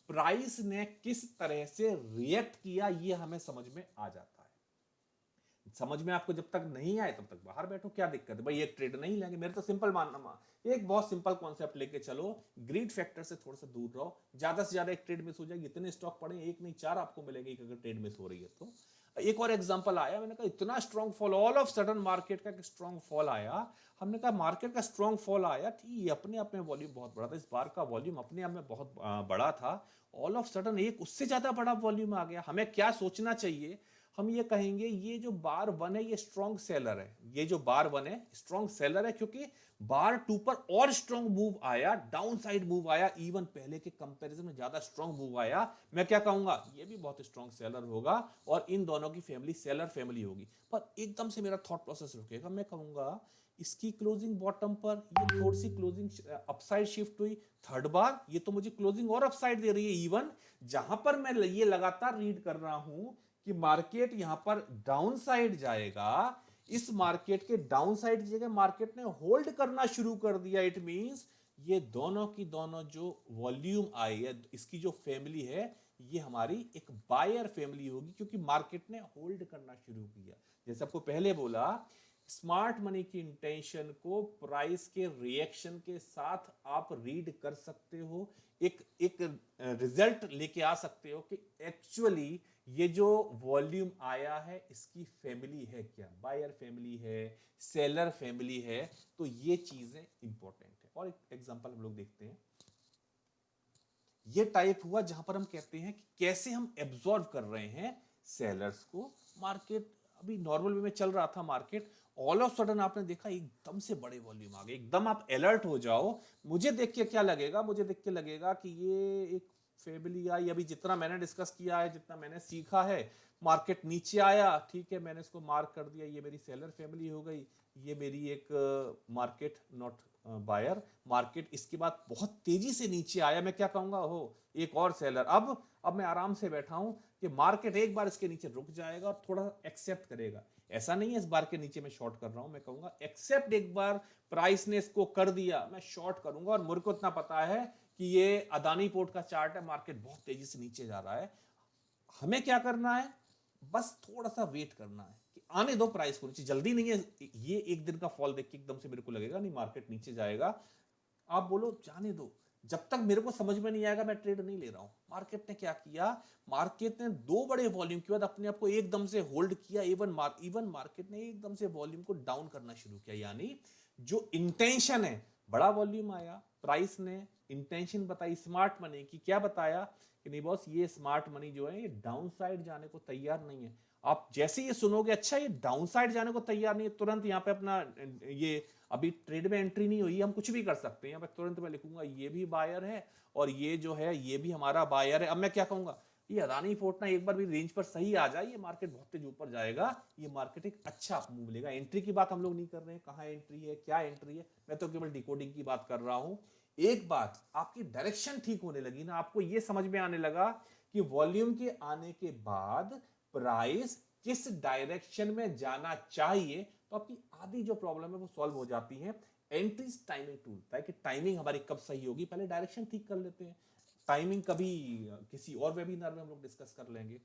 प्राइस ने किस तरह से रिएक्ट किया, ये हमें समझ में आ जाता है। समझ में आपको जब तक नहीं आए तब तक बाहर बैठो, क्या दिक्कत है भाई, एक ट्रेड नहीं लेंगे। मेरे तो सिंपल मानना, एक बहुत सिंपल कॉन्सेप्ट लेके चलो, ग्रीड फैक्टर से थोड़ा सा दूर रहो, ज्यादा से ज्यादा एक ट्रेड मिस हो जाएगी। इतने स्टॉक पड़े, एक नहीं 4 आपको मिलेंगे एक अगर ट्रेड मिस हो रही है तो। एक और एग्जांपल आया, मैंने कहा इतना strong fall, all of sudden market का स्ट्रांग फॉल आया। हमने कहा मार्केट का स्ट्रांग फॉल आया, ठीक, अपने आप में वॉल्यूम बहुत बड़ा था, इस बार का वॉल्यूम अपने आप में बहुत बड़ा था। ऑल ऑफ सडन एक उससे ज्यादा बड़ा वॉल्यूम आ गया। हमें क्या सोचना चाहिए? हम ये कहेंगे ये जो बार 1 है ये स्ट्रॉन्ग सेलर है, ये जो बार 1 है स्ट्रॉन्ग सेलर है, क्योंकि बार 2 पर और स्ट्रॉन्ग मूव आया, डाउन साइड मूव आया, इवन पहले के कंपैरिजन में ज्यादा स्ट्रॉन्ग मूव आया। मैं क्या कहूंगा, ये भी बहुत स्ट्रॉन्ग सेलर होगा और इन दोनों की फैमिली सेलर फैमिली होगी। पर एकदम से मेरा थॉट प्रोसेस रुकेगा, मैं कहूंगा इसकी क्लोजिंग बॉटम पर ये थोड़ी सी क्लोजिंग अपसाइड शिफ्ट हुई, थर्ड बार ये तो मुझे क्लोजिंग और अपसाइड दे रही है। इवन जहां पर मैं ये लगातार रीड कर रहा हूं कि मार्केट यहां पर डाउन साइड जाएगा, इस मार्केट के डाउन साइड की जगह मार्केट ने होल्ड करना शुरू कर दिया। इट मींस ये दोनों की दोनों जो वॉल्यूम आई है, इसकी जो फैमिली है, ये हमारी एक बायर फैमिली होगी, क्योंकि मार्केट ने होल्ड करना शुरू किया। जैसे आपको पहले बोला, स्मार्ट मनी की इंटेंशन को प्राइस के रिएक्शन के साथ आप रीड कर सकते हो, एक एक रिजल्ट लेके आ सकते हो कि एक्चुअली ये जो वॉल्यूम आया है इसकी फैमिली है क्या, बायर फैमिली है, सेलर फैमिली है। तो ये चीजें इंपॉर्टेंट है। और एक एग्जांपल हम लोग देखते हैं, ये टाइप हुआ जहां पर हम कहते हैं कि कैसे हम एब्जॉर्व कर रहे हैं सेलर्स को। मार्केट अभी नॉर्मल वे में चल रहा था, मार्केट ऑल ऑफ सडन आपने देखा एकदम से बड़े वॉल्यूम आ गए, एकदम आप अलर्ट हो जाओ। मुझे देख के क्या लगेगा, मुझे देख के लगेगा कि ये एक फैमिली आई। अभी जितना मैंने डिस्कस किया है, जितना मैंने सीखा है, मार्केट नीचे आया, ठीक है, मैंने इसको मार्क कर दिया, ये मेरी सेलर फैमिली हो गई, ये मेरी एक मार्केट नॉट बायर। मार्केट इसके बाद बहुत तेजी से नीचे आया, मैं क्या कहूंगा, हो एक और सेलर। अब मैं आराम से बैठा हूं कि मार्केट एक बार इसके नीचे रुक जाएगा और थोड़ा एक्सेप्ट करेगा। ऐसा नहीं है इस बार के नीचे मैं शॉर्ट कर रहा हूं, मैं कहूंगा एक्सेप्ट, एक बार प्राइस ने इसको कर दिया मैं शॉर्ट करूंगा। और मुझे को इतना पता है कि ये अदानी पोर्ट का चार्ट है, मार्केट बहुत तेजी से नीचे जा रहा है। हमें क्या करना है, बस थोड़ा सा वेट करना है कि आने दो प्राइस को नीचे, जल्दी नहीं है। ये एक दिन का फॉल देख के एकदम से मेरे को लगेगा नहीं मार्केट नीचे जाएगा, आप बोलो जाने दो, जब तक मेरे को समझ में नहीं आएगा मैं ट्रेड नहीं ले रहा हूं। मार्केट ने क्या किया, मार्केट ने दो बड़े वॉल्यूम के बाद अपने आप को एकदम से होल्ड किया, इवन मार्केट ने एकदम से वॉल्यूम को डाउन करना शुरू किया। यानी जो इंटेंशन है, बड़ा वॉल्यूम आया, प्राइस ने इंटेंशन बताई स्मार्ट मनी की, क्या बताया कि नहीं बॉस ये स्मार्ट मनी जो है ये डाउन साइड जाने को तैयार नहीं है। आप जैसे ये सुनोगे अच्छा ये डाउन साइड जाने को तैयार नहीं है, तुरंत यहाँ पे अपना ये अभी ट्रेड में एंट्री नहीं हुई, हम कुछ भी कर सकते हैं। यहाँ पे तुरंत मैं लिखूंगा ये भी बायर है और ये जो है ये भी हमारा बायर है। अब मैं क्या कहूंगा, ये अदानी पोर्ट ना एक बार भी रेंज पर सही आ जाए, ये मार्केट बहुत तेज ऊपर जाएगा, ये मार्केट एक अच्छा मूव लेगा। एंट्री की बात हम लोग नहीं कर रहे हैं, कहाँ एंट्री है क्या एंट्री है, मैं तो केवल डिकोडिंग की बात कर रहा हूं। एक बात आपकी डायरेक्शन ठीक होने लगी ना, आपको ये समझ में आने लगा कि वॉल्यूम के आने के बाद प्राइस किस डायरेक्शन में जाना चाहिए, तो आपकी आधी जो प्रॉब्लम है वो सॉल्व हो जाती है। एंट्रीज टाइमिंग टूल है कि टाइमिंग हमारी कब सही होगी, पहले डायरेक्शन ठीक कर लेते हैं। टाइमिंग कभी किसी और वेबिनार में हम लोग डिस्कस कर लेंगे।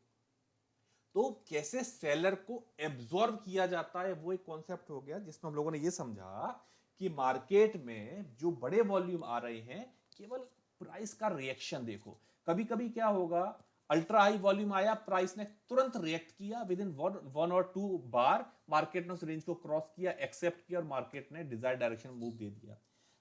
तो कैसे सेलर को एब्जॉर्ब किया जाता है वो एक कॉन्सेप्ट हो गया, जिसमें हम लोगों ने ये समझा कि मार्केट में जो बड़े वॉल्यूम आ रहे हैं केवल प्राइस का रिएक्शन देखो। कभी कभी क्या होगा, अल्ट्रा हाई वॉल्यूम आया, प्राइस ने तुरंत रिएक्ट किया, विद इन 1 और 2 बार मार्केट ने उस रेंज को क्रॉस किया, एक्सेप्ट किया और मार्केट ने डिजायर्ड डायरेक्शन मूव दे दिया।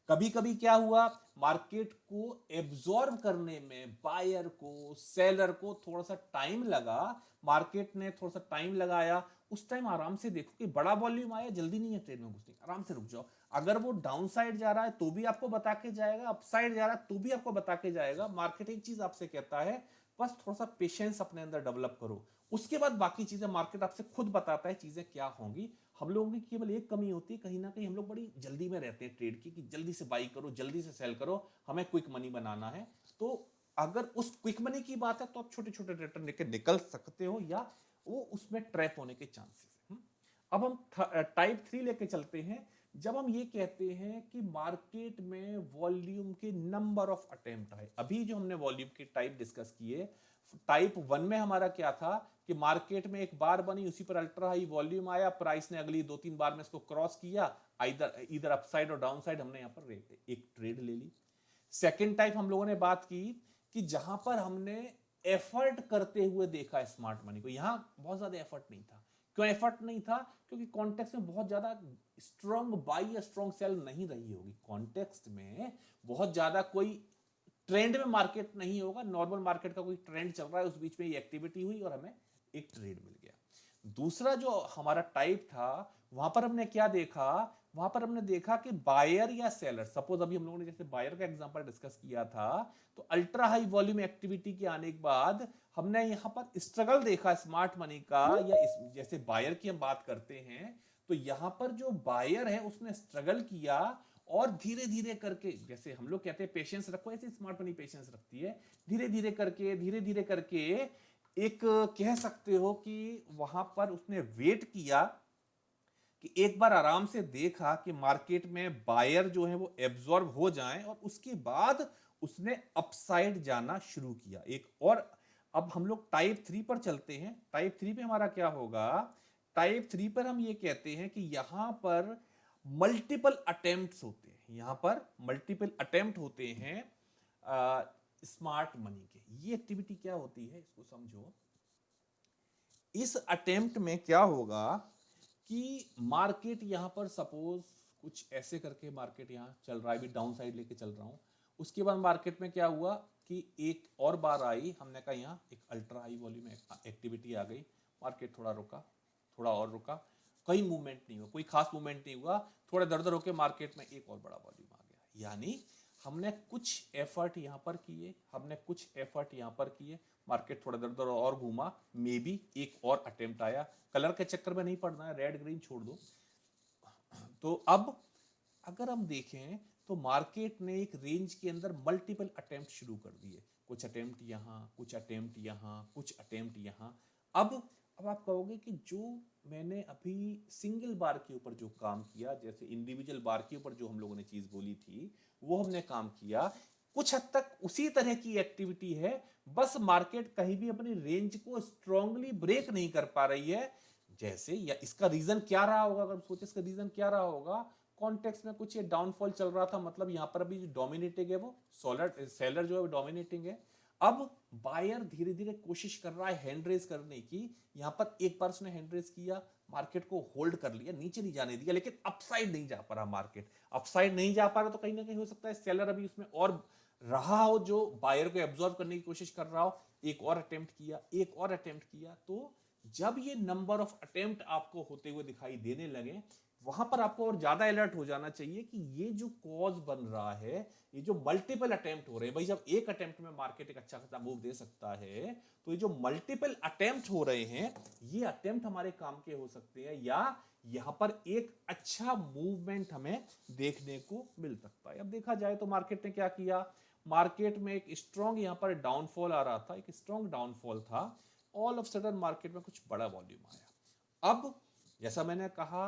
कभी कभी क्या हुआ, मार्केट को एब्जॉर्ब करने में बायर को सेलर को थोड़ा सा टाइम लगा, मार्केट ने थोड़ा सा टाइम लगाया। उस टाइम आराम से देखो कि बड़ा वॉल्यूम आया, जल्दी नहीं है ट्रेड में घुसने, आराम से रुक जाओ। अगर वो डाउन साइड जा रहा है तो भी आपको बता के जाएगा, अप साइड जा रहा है तो भी आपको बता के जाएगा। मार्केट एक चीज आपसे कहता है, बस थोड़ा सा पेशेंस अपने अंदर डेवलप करो, उसके बाद बाकी चीजें मार्केट आपसे खुद बताता है चीजें क्या होंगी। हम लोगों की केवल एक कमी होती है, कहीं ना कहीं हम लोग बड़ी जल्दी में रहते हैं ट्रेड की, कि जल्दी से बाई करो जल्दी से सेल करो, हमें क्विक मनी बनाना है। तो अगर उस क्विक मनी की बात है तो आप छोटे छोटे रिटर्न लेके निकल सकते हो, या वो उसमें ट्रैप होने के चांसेस है। अब हम टाइप 3 लेके चलते हैं। जब हम ये कहते हैं कि मार्केट में वॉल्यूम के नंबर ऑफ अटेम्प्ट आए, अभी जो हमने वॉल्यूम के टाइप डिस्कस किए, टाइप 1 में हमारा क्या था कि मार्केट में एक बार बनी, उसी पर अल्ट्रा हाई वॉल्यूम आया, प्राइस ने अगली 2-3 बार में इसको क्रॉस किया, इधर अपसाइड और डाउन साइड, हमने यहां पर एक ट्रेड ले ली। सेकेंड टाइप हम लोगों ने बात की कि जहां पर हमने एफर्ट करते हुए देखा स्मार्ट मनी को, यहां बहुत ज्यादा एफर्ट नहीं था। क्यों एफर्ट नहीं था, क्योंकि कॉन्टेक्स्ट में बहुत ज्यादा स्ट्रॉन्ग बाई या स्ट्रॉन्ग सेल नहीं रही होगी, कॉन्टेक्स्ट में बहुत ज्यादा कोई ट्रेंड में मार्केट नहीं होगा, नॉर्मल मार्केट का कोई ट्रेंड चल रहा है, उस बीच में ये एक्टिविटी हुई और हमें एक ट्रेड मिल गया। दूसरा जो हमारा टाइप था, वहां पर हमने क्या देखा, वहां पर हमने देखा कि बायर या सेलर, सपोज अभी हम लोगों ने जैसे बायर का एग्जांपल डिस्कस किया था, तो अल्ट्रा हाई वॉल्यूम एक्टिविटी के आने के बाद हमने यहां पर स्ट्रगल देखा स्मार्ट मनी का, या जैसे बायर की हम बात करते हैं तो यहां पर जो बायर है उसने स्ट्रगल किया और धीरे धीरे करके, जैसे हम लोग कहते हैं पेशेंस रखो, ऐसे स्मार्ट मनी पेशेंस रखती है, धीरे धीरे करके एक कह सकते हो कि वहां पर उसने वेट किया कि एक बार आराम से देखा कि मार्केट में बायर जो है वो एब्जॉर्ब हो जाएं, और उसके बाद उसने अपसाइड जाना शुरू किया एक और। अब हम लोग टाइप 3 पर चलते हैं। टाइप 3 पे हमारा क्या होगा, टाइप 3 पर हम ये कहते हैं कि यहां पर मल्टीपल अटेम्प्ट्स होते हैं, यहां पर मल्टीपल अटेम्प्ट होते हैं स्मार्ट मनी के। ये एक्टिविटी क्या होती है इसको समझो। इस अटेम्प्ट में क्या होगा कि मार्केट यहां पर सपोज कुछ ऐसे करके मार्केट यहां चल रहा है, अभी डाउन साइड लेके चल रहा हूं, उसके बाद मार्केट में क्या हुआ कि एक और बार आई, हमने कहा यहां एक अल्ट्रा हाई वॉल्यूम एक्टिविटी आ गई, मार्केट थोड़ा रुका, थोड़ा और रुका, कोई मूवमेंट नहीं हुआ, कोई खास मूवमेंट नहीं हुआ, थोड़ा दर दर होकर मार्केट में एक और बड़ा वॉल्यूम आ गया। यानी हमने कुछ एफर्ट यहां पर किए, हमने कुछ एफर्ट यहां पर किए, मार्केट थोड़ा दर दर और घूमा, मे बी एक और अटेम्प्ट आया। कलर के चक्कर में नहीं पड़ना है, रेड ग्रीन छोड़ दो। तो अब अगर हम देखें तो मार्केट ने एक रेंज के अंदर मल्टीपल अटेम्प्ट शुरू कर दिए, कुछ अटेम्प्ट यहां, कुछ अटेम्प्ट यहां, कुछ अटेम्प्ट यहां। अब आप कहोगे कि जो मैंने अभी सिंगल बार के ऊपर जो काम किया, जैसे इंडिविजुअल बार के ऊपर जो हम लोगों ने चीज बोली थी वो हमने काम किया, कुछ हद तक उसी तरह की एक्टिविटी है, बस मार्केट कहीं भी अपनी रेंज को स्ट्रांगली ब्रेक नहीं कर पा रही है। जैसे, या इसका रीजन क्या रहा होगा, अगर सोचे इसका रीजन क्या रहा होगा, कॉन्टेक्स्ट में कुछ ये डाउनफॉल चल रहा था, मतलब यहां पर अभी जो डोमिनेटिंग है वो सेलर जो है वो डोमिनेटिंग है। अब बायर धीरे धीरे कोशिश कर रहा है हैंड रेज करने की। यहां पर एक बार उसने हैंड रेज किया, मार्केट को होल्ड कर लिया, नीचे नहीं जाने दिया, लेकिन अपसाइड नहीं जा पा रहा मार्केट। अपसाइड नहीं जा पा रहा तो कहीं ना कहीं हो सकता है सेलर अभी उसमें और रहा हो, जो बायर को एब्जॉर्ब करने की कोशिश कर रहा हो। एक और अटेम्प्ट किया, एक और अटेम्प्ट किया, तो जब ये नंबर ऑफ अटेम्प्ट आपको होते हुए दिखाई देने लगे, वहां पर आपको और ज्यादा अलर्ट हो जाना चाहिए कि ये जो कॉज बन रहा है, ये जो मल्टीपल अटेम्प्ट हो रहे हैं। भाई जब एक अटेम्प्ट में मार्केट एक अच्छा खासा मूव दे सकता है, तो ये जो मल्टीपल अटेम्प्ट हो रहे हैं, ये अटेम्प्ट हमारे काम के हो सकते हैं, या यहां पर एक अच्छा मूवमेंट हमें देखने को मिल सकता है। अब देखा जाए तो मार्केट ने क्या किया, मार्केट में एक स्ट्रॉन्ग यहां पर डाउनफॉल आ रहा था, एक स्ट्रॉन्ग डाउनफॉल था। ऑल ऑफ सडन मार्केट में कुछ बड़ा वॉल्यूम आया। अब जैसा मैंने कहा,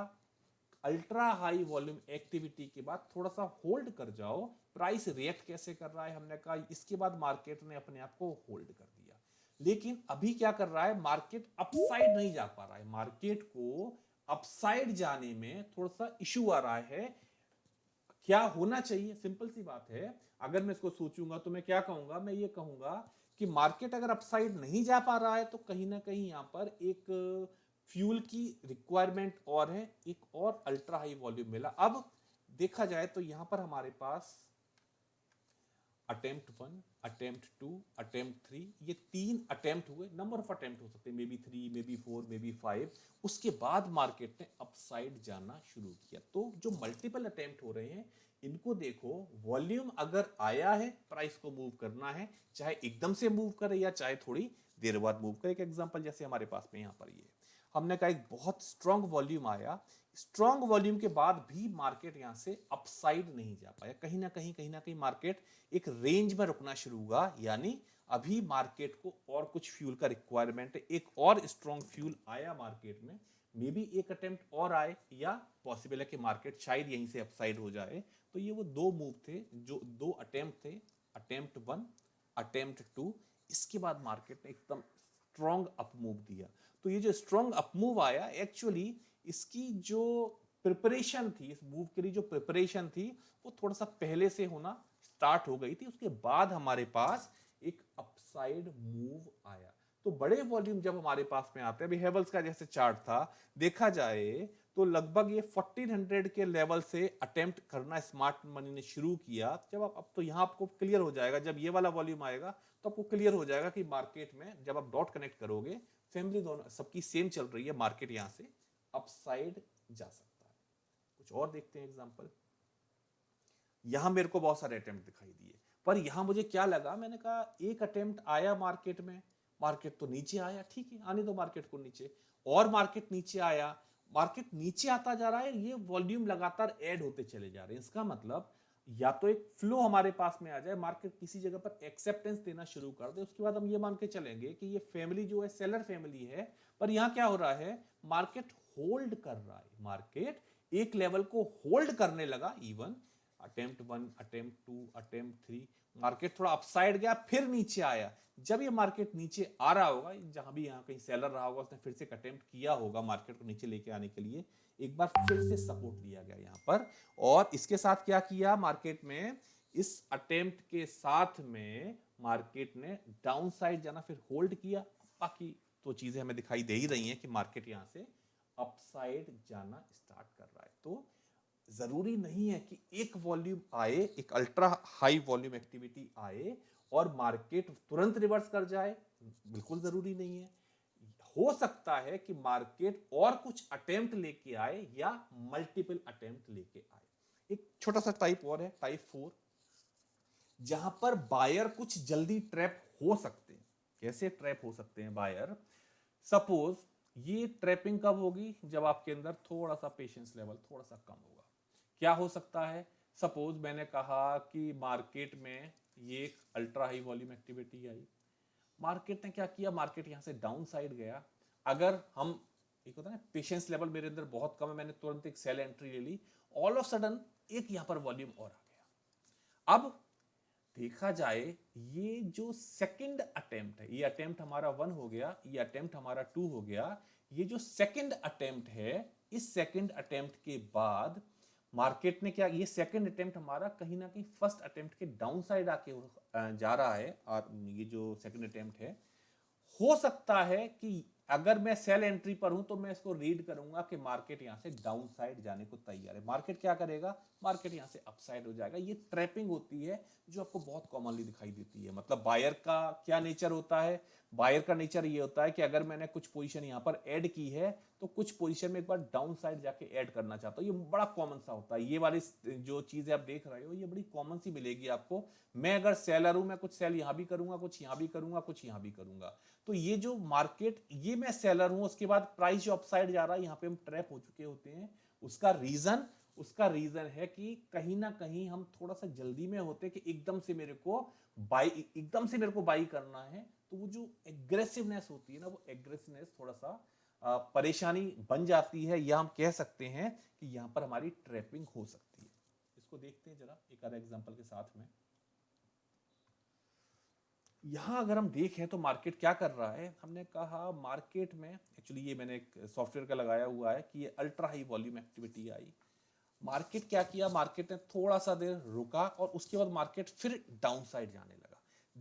अल्ट्रा हाई वॉल्यूम एक्टिविटी के बाद थोड़ा सा होल्ड कर जाओ, प्राइस रिएक्ट कैसे कर रहा है हमने कहा, इसके बाद मार्केट ने अपने आप को होल्ड कर दिया। लेकिन अभी क्या कर रहा है, मार्केट अपसाइड नहीं जा पा रहा है, मार्केट को अपसाइड जाने में थोड़ा सा इशू आ रहा है। क्या होना चाहिए, सिंपल सी बात है, अगर मैं इसको सोचूंगा तो मैं क्या कहूंगा, मैं ये कहूंगा कि मार्केट अगर अपसाइड नहीं जा पा रहा है तो कहीं ना कहीं यहां पर एक फ्यूल की रिक्वायरमेंट और है, एक और अल्ट्रा हाई वॉल्यूम मिला। अब देखा जाए तो यहां पर हमारे पास अटेम्प्ट 1, अटेम्प्ट 2, अटेम्प्ट 3, ये 3 अटेम्प्ट हुए। नंबर ऑफ अटेम्प्ट हो सकते हैं, may be 3, may be 4, may be 5। उसके बाद मार्केट ने अपसाइड जाना शुरू किया। तो जो मल्टीपल अटेम्प्ट हो रहे हैं, इनको देखो, वॉल्यूम अगर आया है, प्राइस को मूव करना है, चाहे एकदम से मूव करे या चाहे थोड़ी देर बाद मूव करे। एक एग्जांपल जैसे हमारे पास में यहां पर ये हमने कहा एक बहुत स्ट्रांग वॉल्यूम आया, स्ट्रांग वॉल्यूम के बाद भी मार्केट यहां से अपसाइड नहीं जा पाया, कहीं ना कहीं मार्केट एक रेंज में रुकना शुरू हुआ। यानी अभी मार्केट को और कुछ फ्यूल का रिक्वायरमेंट है, एक और स्ट्रॉन्ग फ्यूल आया मार्केट में, मे बी एक अटेम्प्ट और आए, या पॉसिबल है कि मार्केट शायद यहीं से अपसाइड हो जाए। तो ये वो दो मूव थे, जो दो अटेम्प्ट थे, अटेम्प्ट 1, अटेम्प्ट 2। इसके बाद मार्केट ने एकदम स्ट्रॉन्ग अप मूव दिया। तो ये जो स्ट्रॉन्ग अप मूव आया, एक्चुअली इसकी जो प्रिपरेशन थी, इस मूव के लिए जो प्रिपरेशन थी, वो थोड़ा सा पहले से होना स्टार्ट हो गई थी। उसके बाद हमारे पास एक अपसाइड मूव आया। तो बड़े वॉल्यूम जब हमारे पास में आते हैं, अभी हेवल्स का जैसे चार्ट था, देखा जाए तो लगभग ये 1400 के लेवल से अटेम्प्ट करना स्मार्ट मनी ने शुरू किया। जब आप, अब तो यहां आपको क्लियर हो जाएगा, जब ये वाला वॉल्यूम आएगा तो आपको क्लियर हो जाएगा कि मार्केट में जब आप डॉट कनेक्ट करोगे, फैमिली दोनों सबकी सेम चल रही है, मार्केट यहां से अपसाइड जा सकता है। कुछ और देखते हैं एग्जांपल। यहां मेरे को बहुत सारे अटेम्प्ट दिखाई दिए, पर यहां मुझे क्या लगा, मैंने कहा एक अटेम्प्ट आया मार्केट में, मार्केट तो नीचे आया, ठीक है आने दो मार्केट को नीचे, और मार्केट नीचे आया, मार्केट नीचे आता जा रहा है, ये वॉल्यूम लगातार ऐड होते चले जा रहे हैं। इसका मतलब या तो एक फ्लो हमारे पास में आ जाए, मार्केट किसी जगह पर एक्सेप्टेंस देना शुरू कर दे, उसके बाद हम ये मान के चलेंगे कि ये फैमिली जो है सेलर फैमिली है। पर यहां क्या हो रहा है, मार्केट होल्ड कर रहा है, मार्केट एक लेवल को होल्ड करने लगा। Even attempt 1, attempt 2, attempt 3, market थोड़ा अपसाइड गया, फिर नीचे आया। जब ये मार्केट नीचे आ रहा होगा, जहां भी यहां कहीं सेलर रहा होगा, उसने फिर से अटेम्प्ट किया होगा मार्केट को नीचे लेके आने के लिए, एक बार फिर से सपोर्ट लिया गया यहां पर। और इसके साथ क्या किया मार्केट में, इस अटेम्प्ट के साथ में मार्केट ने डाउन साइड जाना फिर होल्ड किया। बाकी तो चीजें हमें दिखाई दे ही रही हैं कि मार्केट यहां से अपसाइड जाना स्टार्ट कर रहा है। तो जरूरी नहीं है कि एक वॉल्यूम आए, एक अल्ट्रा हाई वॉल्यूम एक्टिविटी आए और मार्केट तुरंत रिवर्स कर जाए, बिल्कुल जरूरी नहीं है। हो सकता है कि मार्केट और कुछ अटेम्प्ट लेके आए या मल्टीपल अटेम्प्ट लेके आए। एक छोटा सा टाइप और है, टाइप 4, जहां पर बायर कुछ जल्दी ट्रैप हो सकते हैं। कैसे ट्रैप हो सकते हैं बायर, सपोज ये ट्रैपिंग कब होगी, जब आपके अंदर थोड़ा सा पेशेंस लेवल थोड़ा सा कम होगा। क्या हो सकता है, सपोज मैंने कहा कि मार्केट में ये एक अल्ट्रा हाई वॉल्यूम एक्टिविटी आई, मार्केट ने क्या किया, मार्केट यहां से डाउन साइड गया। अगर हम, एक होता है ना पेशेंस लेवल मेरे अंदर बहुत कम है, मैंने तुरंत एक सेल एंट्री ले ली, ऑल ऑफ सडन एक यहां पर वॉल्यूम और आ गया। अब देखा जाए, ये जो सेकंड अटेम्प्ट है, ये अटेम्प्ट हमारा 1 हो गया, ये अटेम्प्ट हमारा 2 हो गया, ये जो सेकंड अटेम्प्ट है, इस सेकंड अटेम्प्ट के बाद मार्केट ने क्या, ये सेकंड अटेम्प्ट हमारा कहीं ना कहीं फर्स्ट अटेम्प्ट के डाउन साइड आके जा रहा है। और ये जो सेकंड अटेम्प्ट है, हो सकता है कि अगर मैं सेल एंट्री पर हूं तो मैं इसको रीड करूंगा कि मार्केट यहां से डाउन साइड जाने को तैयार है। मार्केट क्या करेगा, मार्केट यहां से अपसाइड हो जाएगा। ये ट्रैपिंग होती है जो आपको बहुत कॉमनली दिखाई देती है। मतलब बायर का क्या नेचर होता है, बायर का नेचर ये होता है कि अगर मैंने कुछ पोजीशन यहां पर ऐड की है तो कुछ पोजीशन में एक बार डाउन साइड जाके ऐड करना चाहता हूं। ये बड़ा कॉमन सा होता है। ये वाली जो चीजें आप देख रहे हो ये बड़ी कॉमन सी मिलेगी आपको। मैं अगर सेलर हूं, मैं कुछ सेल यहां भी करूंगा, कुछ यहां भी करूंगा, कुछ यहां भी करूंगा। तो ये जो मार्केट, ये मैं सेलर हूं, उसके बाद प्राइस जो अपसाइड जा रहा है, यहां पे हम ट्रैप हो चुके होते हैं। उसका रीजन है कि कहीं ना कहीं हम थोड़ा सा जल्दी में होते कि एकदम से मेरे को बाई करना है। तो वो जो एग्रेसिवनेस होती है ना, वो एग्रेसिवनेस थोड़ा सा परेशानी बन जाती है, या हम कह सकते हैं कि यहां पर हमारी ट्रैपिंग हो सकती है। इसको देखते हैं जरा एक आधा एग्जांपल के साथ में। यहां अगर हम देखें तो मार्केट क्या कर रहा है, हमने कहा मार्केट में एक्चुअली ये मैंने एक सॉफ्टवेयर का लगाया हुआ है कि ये अल्ट्रा हाई वॉल्यूम एक्टिविटी आई। मार्केट क्या किया, मार्केट ने थोड़ा सा देर रुका और उसके बाद मार्केट फिर डाउन साइड जाने लगा।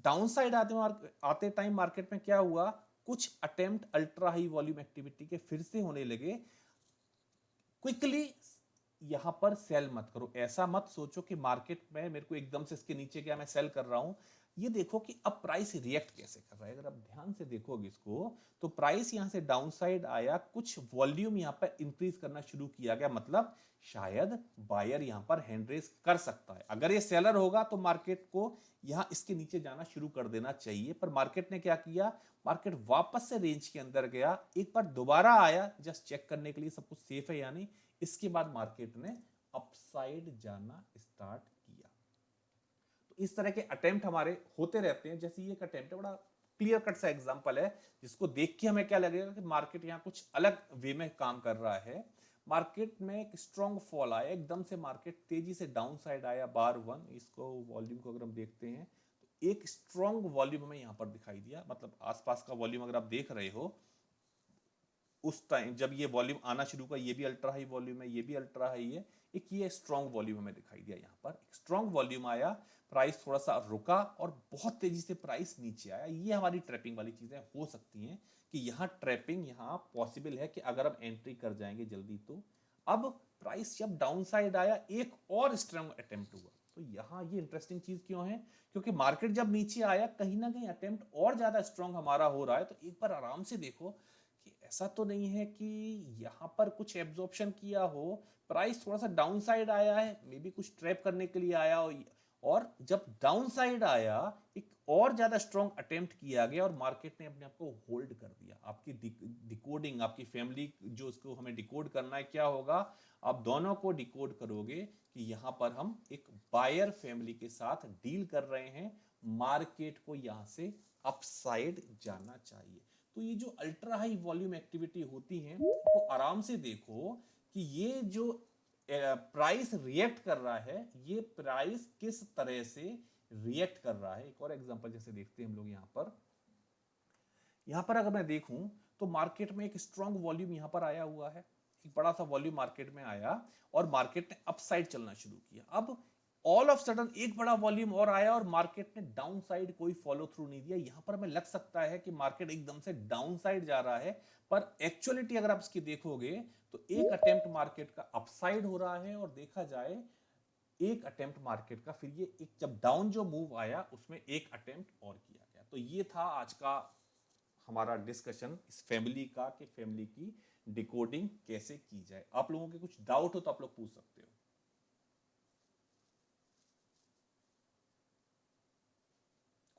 डाउन साइड आते टाइम मार्केट में क्या हुआ, कुछ attempt ultra high volume activity के फिर से होने लगे। क्विकली यहां पर सेल मत करो। ऐसा मत सोचो कि मार्केट में मेरे को एकदम से इसके नीचे गया मैं सेल कर रहा हूं। ये देखो कि अब प्राइस रिएक्ट कैसे कर रहा है। अगर आप ध्यान से देखोगे इसको, तो प्राइस यहां से डाउन साइड आया, कुछ वॉल्यूम यहां पर इंक्रीज करना शुरू किया गया। मतलब शायद बायर यहां पर हैंड रेस कर सकता है। अगर ये सेलर होगा तो मार्केट को यहां इसके नीचे जाना शुरू कर देना चाहिए, पर मार्केट ने क्या किया, मार्केट वापस से रेंज के अंदर गया, एक बार दोबारा आया जस्ट चेक करने के लिए सब कुछ सेफ है या नहीं। इसके बाद मार्केट ने अपसाइड जाना स्टार्ट किया। तो इस तरह के अटेम्प्ट हमारे होते रहते हैं। जैसे ये एक अटेम्प्ट है, बड़ा क्लियर कट सा एग्जांपल है, जिसको देख के हमें क्या लगेगा कि मार्केट यहां कुछ अलग वे में काम कर रहा है। मार्केट में एक स्ट्रॉन्ग फॉल आया, एकदम से मार्केट तेजी से डाउन साइड आया। बार वन, इसको वॉल्यूम को अगर हम देखते हैं तो एक स्ट्रॉन्ग वॉल्यूम हमें यहां पर दिखाई दिया। मतलब आसपास का वॉल्यूम अगर आप देख रहे हो, उस टाइम जब ये वॉल्यूम आना शुरू हुआ, ये भी अल्ट्रा हाई वॉल्यूम है, ये भी अल्ट्रा हाई है, एक ये स्ट्रॉन्ग वॉल्यूम हमें दिखाई दिया। यहाँ पर स्ट्रॉन्ग वॉल्यूम आया, प्राइस थोड़ा सा रुका और बहुत तेजी से प्राइस नीचे आया। ये हमारी ट्रैपिंग वाली चीजें हो सकती हैं कि यहाँ ट्रैपिंग यहाँ पॉसिबल है कि अगर हम एंट्री कर जाएंगे जल्दी तो। अब प्राइस जब डाउन साइड आया, एक और स्ट्रॉन्ग अटेम्प्ट हुआ। तो यहाँ ये इंटरेस्टिंग चीज क्यों है, क्योंकि मार्केट जब नीचे आया कहीं ना कहीं अटेम्प्ट और ज्यादा स्ट्रॉन्ग हमारा हो रहा है। तो एक बार आराम से देखो कि ऐसा तो नहीं है कि यहां पर कुछ एब्जॉर्प्शन किया हो, प्राइस थोड़ा सा डाउन साइड आया है, मे बी कुछ ट्रैप करने के लिए आया हो। और जब डाउन साइड आया, एक और ज्यादा स्ट्रॉन्ग अटेम्प्ट किया गया और मार्केट ने अपने आप को होल्ड कर दिया। आपकी डिकोडिंग, आपकी फैमिली जो इसको हमें डिकोड करना है, क्या होगा, आप दोनों को डिकोड करोगे कि यहां पर हम एक बायर फैमिली के साथ डील कर रहे हैं, मार्केट को यहां से अपसाइड जाना चाहिए। तो ये जो अल्ट्रा हाई वॉल्यूम एक्टिविटी होती है, तो आराम से देखो कि ये जो प्राइस रिएक्ट कर रहा है, ये प्राइस किस तरह से रिएक्ट कर रहा है। एक और एग्जांपल जैसे देखते हैं हम लोग यहां पर अगर मैं देखूं तो मार्केट में एक स्ट्रॉन्ग वॉल्यूम यहां पर आया हुआ है, एक बड़ा सा वॉल्यूम मार्केट में आया और मार्केट ने अपसाइड चलना शुरू किया। अब ऑल ऑफ सडन एक बड़ा वॉल्यूम और आया और मार्केट ने डाउन साइड कोई फॉलो थ्रू नहीं दिया। यहां पर हमें लग सकता है कि मार्केट एकदम से डाउन साइड जा रहा है, पर एक्चुअलिटी अगर आप इसकी देखोगे तो एक अटेम्प्ट मार्केट का अपसाइड हो रहा है और देखा जाए एक अटेम्प्ट मार्केट का फिर ये एक जब डाउन जो मूव आया उसमें एक अटेम्प्ट और किया गया। तो ये था आज का हमारा डिस्कशन इस फैमिली का, कि फैमिली की डिकोडिंग कैसे की जाए। आप लोगों के कुछ डाउट हो तो आप लोग पूछ सकते हो।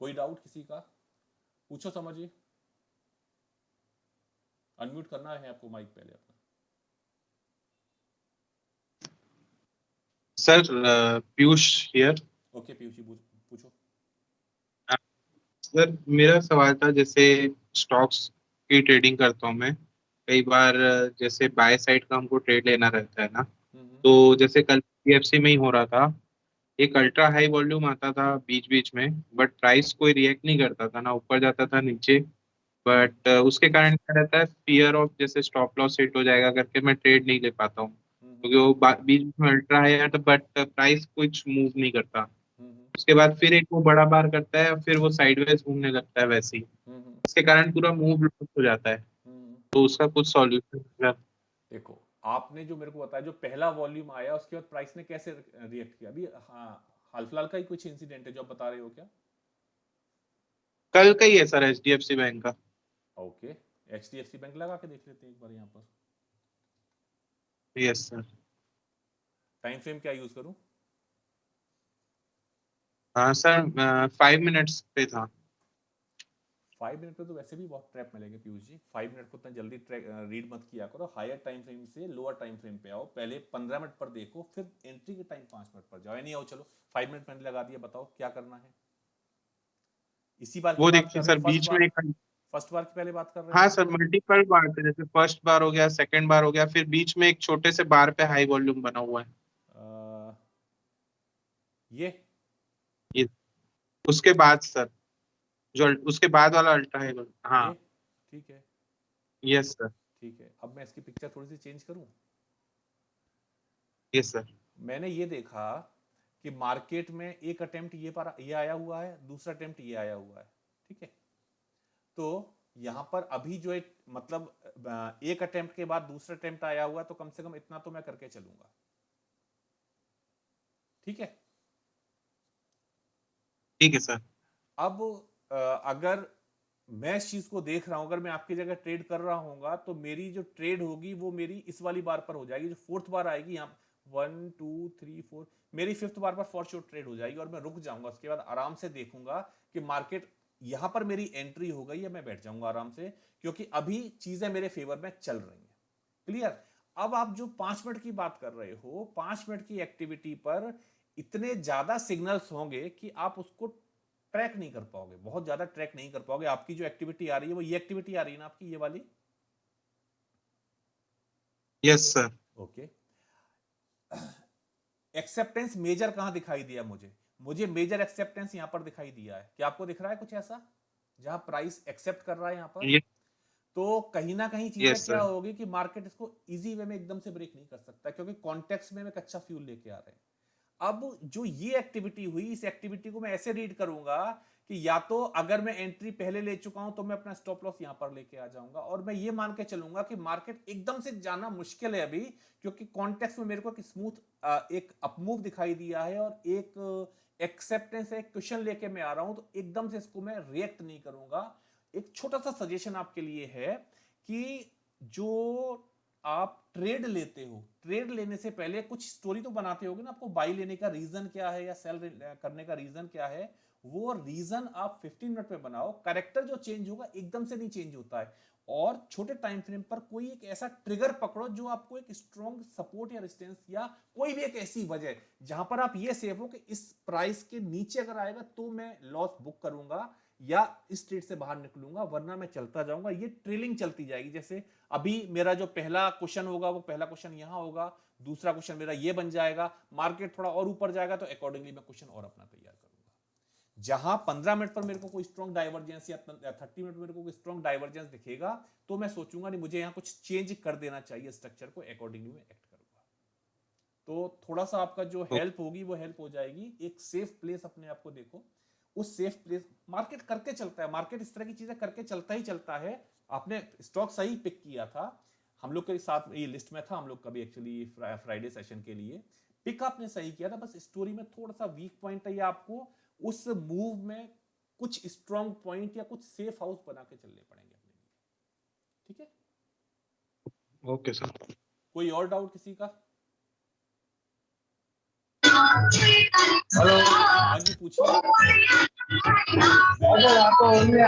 कोई डाउट किसी का, पूछो, समझिए। अनम्यूट करना है आपको माइक पहले अपना। Sir Piyush here. Okay Piyush ji, पूछो। सर मेरा सवाल था, जैसे स्टॉक्स की ट्रेडिंग करता हूँ मैं कई बार, जैसे बाय साइड का हमको ट्रेड लेना रहता है ना, हम्म। तो जैसे कल पीएफसी में ही हो रहा था, एक अल्ट्रा हाई वॉल्यूम आता था बीच बीच में, बट प्राइस कोई रिएक्ट नहीं करता था, ना ऊपर जाता था नीचे, बट उसके कारण क्या रहता है, फियर ऑफ जैसे स्टॉप लॉस हिट हो जाएगा करके मैं ट्रेड नहीं ले पाता हूँ, हम्म क्योंकि वो बीच में अल्ट्रा है तो बट प्राइस कुछ मूव नहीं करता। हम्म उसके बाद फिर एक वो बड़ा बार करता है, फिर वो साइडवेज घूमने लगता है वैसे ही। हम्म इसके कारण पूरा मूव लॉस हो जाता है। हम्म। तो उसका कुछ सॉल्यूशन। देखो, आपने जो मेरे को बताया, जो पहला वॉल्यूम आया उसके बाद प्राइस ने कैसे रिएक्ट किया अभी? हाँ, हाल फिलहाल का ही कुछ इंसिडेंट है जो आप बता रहे हो क्या? कल का ही है सर, HDFC बैंक का। ओके, HDFC बैंक लगा के देख लेते हैं एक बार यहाँ पर। Yes sir. टाइम फ्रेम क्या यूज करूँ? हाँ सर, 5 मिनट्स पे था। 5 मिनट पे तो वैसे भी बहुत ट्रैप मिलेंगे पीयूष जी। 5 मिनट को इतना जल्दी ट्रैक रीड मत किया करो। हायर टाइम फ्रेम से लोअर टाइम फ्रेम पे आओ, पहले 15 मिनट पर देखो, फिर एंट्री के टाइम 5 मिनट पर जाओ। या नहीं आओ, चलो 5 मिनट मैंने लगा दिया, बताओ क्या करना है। इसी बार की वो बात कर देखिए रहे हो? सर, बीच में एक। फर्स्ट बार की पहले बात कर रहे हाँ हैं? सर, मल्टीपल बार थे, जैसे फर्स्ट बार हो गया, सेकंड बार हो गया, फिर बीच में एक छोटे से बार पे हाई वॉल्यूम बना हुआ है। अ, ये ये उसके बाद सर, जो उसके बाद वाला अल्ट्रा हाई वॉल्यूम, ये हाँ। ठीक है, यस सर। ठीक है। अब मैं इसकी पिक्चर थोड़ी सी चेंज करूं। Yes sir. मैंने ये देखा कि मार्केट में एक अटेम्प्ट ये आया हुआ है, दूसरा अटेम्प्ट ये आया हुआ है, ठीक है। तो यहां पर अभी जो एक मतलब एक अटेम्प्ट के बाद दूसरा अटेम्प्ट आया हुआ है, तो कम से कम इतना तो मैं करके चलूंगा, ठीक है। ठीक है सर। अब अगर मैं इस चीज को देख रहा हूं, अगर मैं आपकी जगह ट्रेड कर रहा हूँ, तो मेरी जो ट्रेड होगी वो मेरी इस वाली बार पर हो जाएगी, जो फोर्थ बार आएगी यहाँ, 1 2 3 4, मेरी फिफ्थ बार पर फॉर श्योर ट्रेड हो जाएगी और मैं रुक जाऊंगा। उसके बाद आराम से देखूंगा कि मार्केट यहां पर मेरी एंट्री हो गई है, मैं बैठ जाऊंगा आराम से, क्योंकि अभी चीजें मेरे फेवर में चल रही हैं। क्लियर? अब आप जो 5 मिनट की बात कर रहे हो, 5 मिनट की एक्टिविटी पर इतने ज्यादा सिग्नल्स होंगे कि आप उसको ट्रैक नहीं कर पाओगे, बहुत ज्यादा ट्रैक नहीं कर पाओगे। आपकी जो एक्टिविटी आ रही है वो ये एक्टिविटी आ रही है ना आपकी, ये वाली? Yes sir. Okay. Acceptance measure कहां दिखाई दिया मुझे? मुझे मेजर एक्सेप्टेंस यहां पर दिखाई दिया है। क्या आपको दिख रहा है कुछ ऐसा जहां प्राइस एक्सेप्ट कर रहा है यहां पर? ये तो कहीं ना कहीं चीजें यस क्या सर। होगी कि मार्केट इसको इजी वे में एकदम से ब्रेक नहीं कर सकता, क्योंकि कॉन्टेक्स्ट में एक अच्छा फ्यूल लेके आ रहे हैं। अब जो ये एक्टिविटी हुई, इस एक्टिविटी को मैं ऐसे रीड करूंगा कि या तो अगर मैं एंट्री पहले ले चुका हूं तो मैं अपना स्टॉप लॉस यहां पर लेके आ जाऊंगा, और मैं ये मान के चलूंगा कि मार्केट एकदम से जाना मुश्किल है अभी, क्योंकि कॉन्टेक्स्ट में मेरे को एक स्मूथ एक अपमूव दिखाई दिया है और एक एक्सेप्टेंस एक क्वेश्चन लेके मैं आ रहा हूं, तो एकदम से इसको मैं रिएक्ट नहीं करूंगा। एक छोटा सा सजेशन आपके लिए है कि जो आप ट्रेड लेते हो, ट्रेड लेने से पहले कुछ स्टोरी तो बनाते होगे ना, आपको बाई लेने का रीजन क्या है या सेल करने का रीजन क्या है। वो रीजन आप 15 मिनट में बनाओ। करेक्टर जो चेंज होगा एकदम से नहीं चेंज होता है, और छोटे टाइम फ्रेम पर कोई एक ऐसा ट्रिगर पकड़ो जो आपको एक स्ट्रॉन्ग सपोर्ट या रेजिस्टेंस, या कोई भी एक ऐसी वजह जहां पर आप ये सेफ हो कि इस प्राइस के नीचे अगर आएगा तो मैं लॉस बुक करूंगा या इस ट्रेड से बाहर निकलूंगा, वरना मैं चलता जाऊंगा। ये ट्रेलिंग चलती जाएगी। जैसे अभी मेरा जो पहला क्वेश्चन होगा वो पहला क्वेश्चन यहां होगा, दूसरा क्वेश्चन मेरा ये बन जाएगा, मार्केट थोड़ा और ऊपर जाएगा तो अकॉर्डिंगली मैं क्वेश्चन और अपना तैयार करूंगा। जहां 15 मिनट पर मेरे को कोई स्ट्रॉन्ग डाइवर्जेंस या 30 मिनट में मेरे को कोई स्ट्रॉन्ग डाइवर्जेंस दिखेगा, तो मैं सोचूंगा नहीं, मुझे यहां कुछ चेंज कर देना चाहिए स्ट्रक्चर को, अकॉर्डिंगली मैं एक्ट करूंगा। तो थोड़ा सा आपका जो हेल्प होगी वो हेल्प हो जाएगी। एक सेफ प्लेस अपने आप को देखो, उस सेफ प्लेस, मार्केट करके चलता है, मार्केट इस तरह की चीजें करके चलता ही चलता है। आपने स्टॉक सही पिक किया था, हम लोग के साथ ये लिस्ट में था, हम लोग कभी एक्चुअली फ्राइडे सेशन के लिए पिक आपने सही किया था, बस स्टोरी में थोड़ा सा वीक पॉइंट है, या आपको उस मूव में कुछ स्ट्रॉन्ग पॉइंट या कुछ सेफ हाउस बना के चलने पड़ेंगे अपने लिए, ठीक है। Okay sir. कोई और डाउट किसी का? हेलो। हाँ जी, पूछिए। अगर यहाँ तो हमने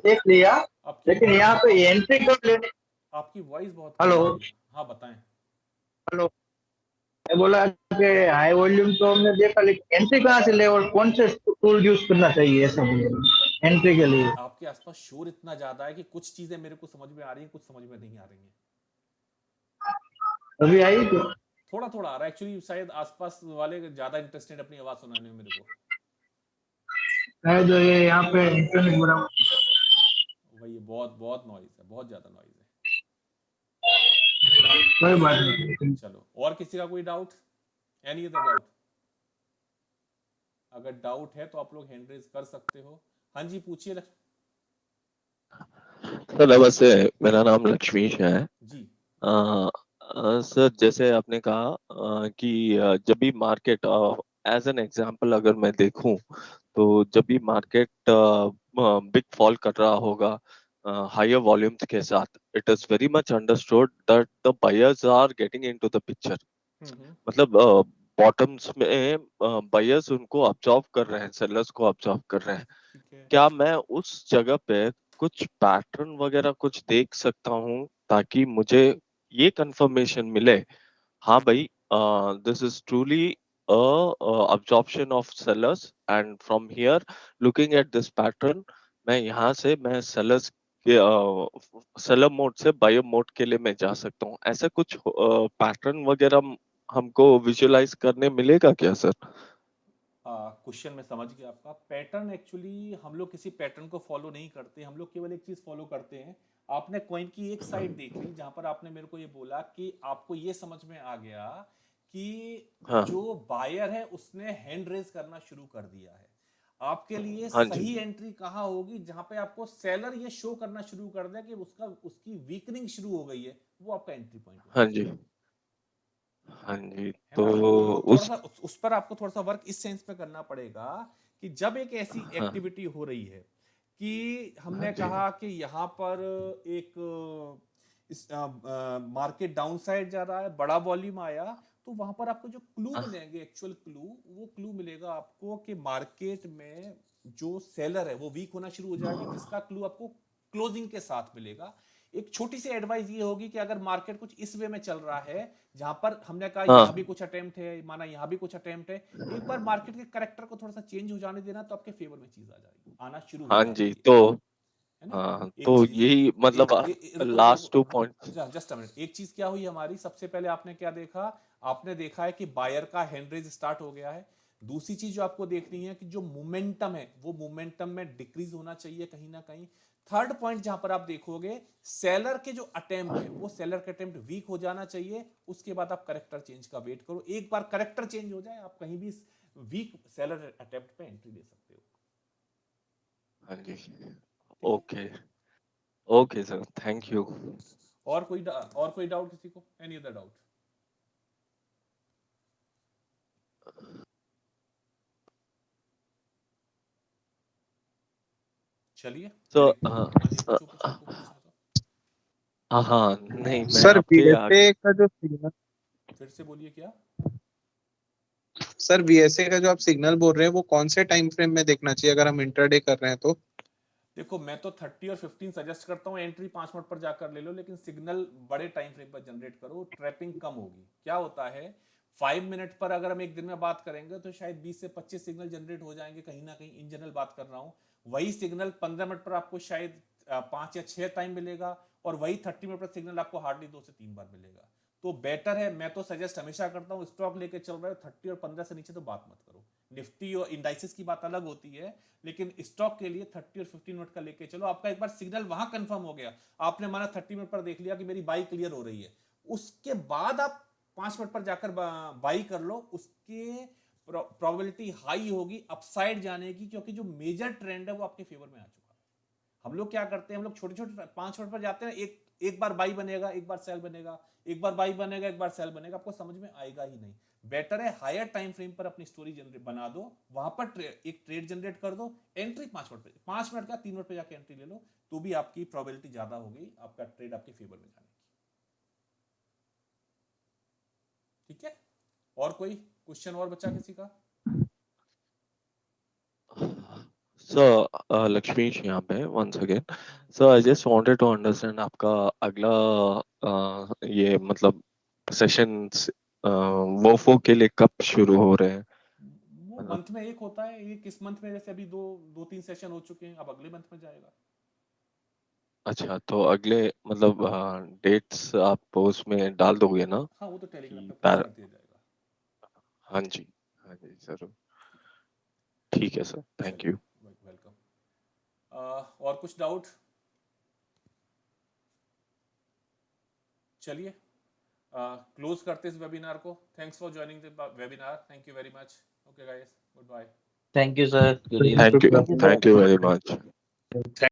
देख लिया, आपकी लेकिन वॉइस यहाँ पे एंट्री कब लेने। आपकी वॉइस बहुत कम हेलो। आ रही है। हाँ, बताएं। हेलो। मैं बोला कि हाई वॉल्यूम तो हमने देखा, लेकिन एंट्री कहाँ से ले और कौन से टूल यूज करना चाहिए ऐसा एंट्री के लिए। आपके आसपास शोर इतना ज्यादा है कि कुछ चीजें मेरे को समझ में आ रही हैं, कुछ समझ में नहीं आ रही हैं। अभी आई तो थोड़ा थोड़ा आ रहा है एक्चुअली, शायद आसपास वाले ज्यादा इंटरेस्टेड अपनी आवाज सुनाने में मेरे को। है जो ये यहाँ पे इंटरनेट बना। भाई ये बहुत बहुत नॉइज है, बहुत ज्यादा नॉइज है। कोई बात नहीं। चलो, और किसी का कोई डाउट? Any other doubt? अगर डाउट है तो आप लोग हैंड रेज कर सकते हो। हाँ जी, पूछिए सर नमस्ते, मेरा नाम लक्ष्मीश है। जी। सर जैसे आपने कहा कि जब भी मार्केट, एज एन एग्जांपल अगर मैं देखूं, तो जब भी मार्केट बिग फॉल कर रहा होगा हायर वॉल्यूम्स के साथ, it is very much understood that the buyers are getting into the picture. Hmm. मतलब बॉटम्स में बायर्स उनको ऑब्जर्व कर रहे हैं, सेलर्स को ऑब्जर्व कर रहे हैं। ठीक है। क्या मैं उस जगह पे कुछ पैटर्न वगैरह कुछ देख सकता हूँ, ताकि मुझे ये कंफर्मेशन मिले, हाँ भाई, this is truly absorption of sellers, and from here looking at this pattern, मैं यहाँ से मैं sellers के seller मोड से बायर मोड के लिए मैं जा सकता हूँ। ऐसा कुछ पैटर्न वगैरह हमको विजुअलाइज करने मिलेगा क्या सर? क्वेश्चन मैं समझ गया आपका। पैटर्न, एक्चुअली हम लोग किसी पैटर्न को फॉलो नहीं करते, हम लोग केवल एक चीज फॉलो करते हैं। आपने कॉइन की एक साइड देख ली जहां पर आपने मेरे को ये बोला कि आपको ये समझ में आ गया कि हाँ जो बायर है उसने हैंड रेज करना शुरू कर दिया है। आपके लिए हाँ जी सही एंट्री कहाँ होगी? जहां पे आपको सेलर ये शो करना शुरू कर दे कि उसकी वीकनिंग शुरू हो गई है, वो आपका एंट्री पॉइंट होना हाँ जी चाहिए। हाँ जी। है तो ना? तो थोड़ा उस सा उस पर आपको थोड़ा सा वर्क इस सेंस पे करना पड़ेगा कि जब एक ऐसी हाँ एक्टिविटी हो रही है कि हाँ हमने जी कहा कि यहाँ पर एक इस मार्केट डाउन साइड जा रहा है, बड़ा वॉल्यूम आया, तो वहां पर आपको जो क्लू हाँ मिलेंगे, एक्चुअल क्लू, वो क्लू मिलेगा आपको कि मार्केट में जो सेलर है वो वीक होना शुरू हो जाएगा, जिसका क्लू आपको क्लोजिंग के साथ मिलेगा। एक छोटी सी एडवाइस ये होगी कि अगर मार्केट कुछ इस वे में चल रहा है जहां पर हमने कहा हाँ यहां भी कुछ अटेम्प्ट है, माना यहां भी कुछ अटेम्प्ट है, एक बार मार्केट के करेक्टर को थोड़ा सा चेंज हो जाने देना, तो आपके फेवर में चीज आ जाएगी, आना शुरू हो हाँ जी। जाती तो है ना? हाँ, एक तो चीज, यही एक मतलब रुको रुको लास्ट टू रुको, पॉइंट। Just a minute. एक चीज क्या हुई हमारी, सबसे पहले आपने क्या देखा? आपने देखा है कि बायर का हैंड रेज स्टार्ट हो गया है। दूसरी चीज जो आपको देखनी है कि जो मोमेंटम है वो मोमेंटम में डिक्रीज होना चाहिए कहीं ना कहीं। थर्ड पॉइंट जहां पर आप देखोगे, सेलर के जो अटेम्प्ट है वो सेलर के अटेम्प्ट वीक हो जाना चाहिए, उसके बाद आप करेक्टर चेंज का वेट करो। एक बार करेक्टर चेंज हो जाए, आप कहीं भी वीक सेलर अटेम्प्ट पे एंट्री ले सकते हो। हाँ जी। ठीक है? Okay okay sir, thank you. और कोई डाउट किसी को? Any other doubt? चलिए, सो हाँ जी, पूछो कुछ आपको पूछना था। हाँ हाँ, नहीं मैं सर आपके वीएसए का जो सिग्नल फिर से बोलिए क्या? सर वीएसए का जो आप सिग्नल बोल रहे हैं वो कौन से टाइम फ्रेम में देखना चाहिए अगर हम इंटरडे कर रहे हैं तो? देखो, मैं तो 30 और 15 सजेस्ट करता हूँ, एंट्री 5 मिनट पर जाकर ले लो, लेकिन सिग्नल बड़े टाइम फ्रेम पर जनरेट करो, ट्रैपिंग कम होगी। क्या होता है, 5 मिनट पर अगर हम एक दिन में बात करेंगे तो शायद 20 से 25 सिग्नल जनरेट हो जाएंगे कहीं ना कहीं, इन जनरल बात कर रहा हूँ। वही सिग्नल 15 मिनट पर आपको शायद 5 या 6 टाइम मिलेगा, और वही 30 मिनट पर सिग्नल आपको हार्डली 2 से 3 बार मिलेगा। तो बेटर है, मैं तो सजेस्ट हमेशा करता हूँ, स्टॉक लेके चल रहे हो 30 और 15 से नीचे तो बात मत करो। निफ्टी और इंडाइसिस की बात अलग होती है, लेकिन स्टॉक के लिए 30 और 15 मिनट का लेके चलो। आपका एक बार सिग्नल वहां कंफर्म हो गया, आपने माना 30 मिनट पर देख लिया कि मेरी बाई क्लियर हो रही है, उसके बाद आप 5 मिनट पर जाकर बाई कर लो, उसके प्रोबेबिलिटी हाई होगी अपसाइड जाने की, क्योंकि जो मेजर ट्रेंड है वो आपके फेवर में आ चुका है। हम लोग क्या करते हैं, हम लोग छोटे छोटे 5 मिनट पर जाते हैं, एक बार बाई बनेगा, एक बार सेल बनेगा, एक बार बाई बनेगा, एक बार सेल बनेगा, आपको समझ में आएगा ही नहीं। बेटर है हायर टाइम फ्रेम पर अपनी स्टोरी जनरेट बना दो, वहां पर एक ट्रेड जनरेट कर दो, एंट्री 5 मिनट पे, 5 मिनट का 3 मिनट पे जाके एंट्री ले लो, तो भी आपकी प्रोबेबिलिटी ज्यादा हो गई आपका ट्रेड आपके फेवर में जाने की। ठीक है? और कोई क्वेश्चन और बचा किसी का? सर लक्ष्मीश यहाँ पे once again. Sir I just wanted to understand आपका अगला ये मतलब सेशंस वोफो के लिए कब शुरू हो रहे हैं? वो मतलब मंथ में एक होता है, ये किस मंथ में, जैसे अभी दो दो तीन सेशन हो चुके हैं, अब अगले मंथ में जाएगा। अच्छा, तो अगले मतलब डेट्स आप उसमें डाल दोगे ना हाँ, वो तो टेलीग्राम कि पे पोस्ट कर दिया जाएगा। हाँ जी, हाँ जी जरूर। ठीक है सर, थैंक चलिए, यू। वेलकम। और कुछ डाउट? चलिए क्लोज करते इस वेबिनार को। Thanks for joining the webinar, thank you very much. Okay guys, good bye. Thank you sir, good Thank you. Evening. Thank you very much.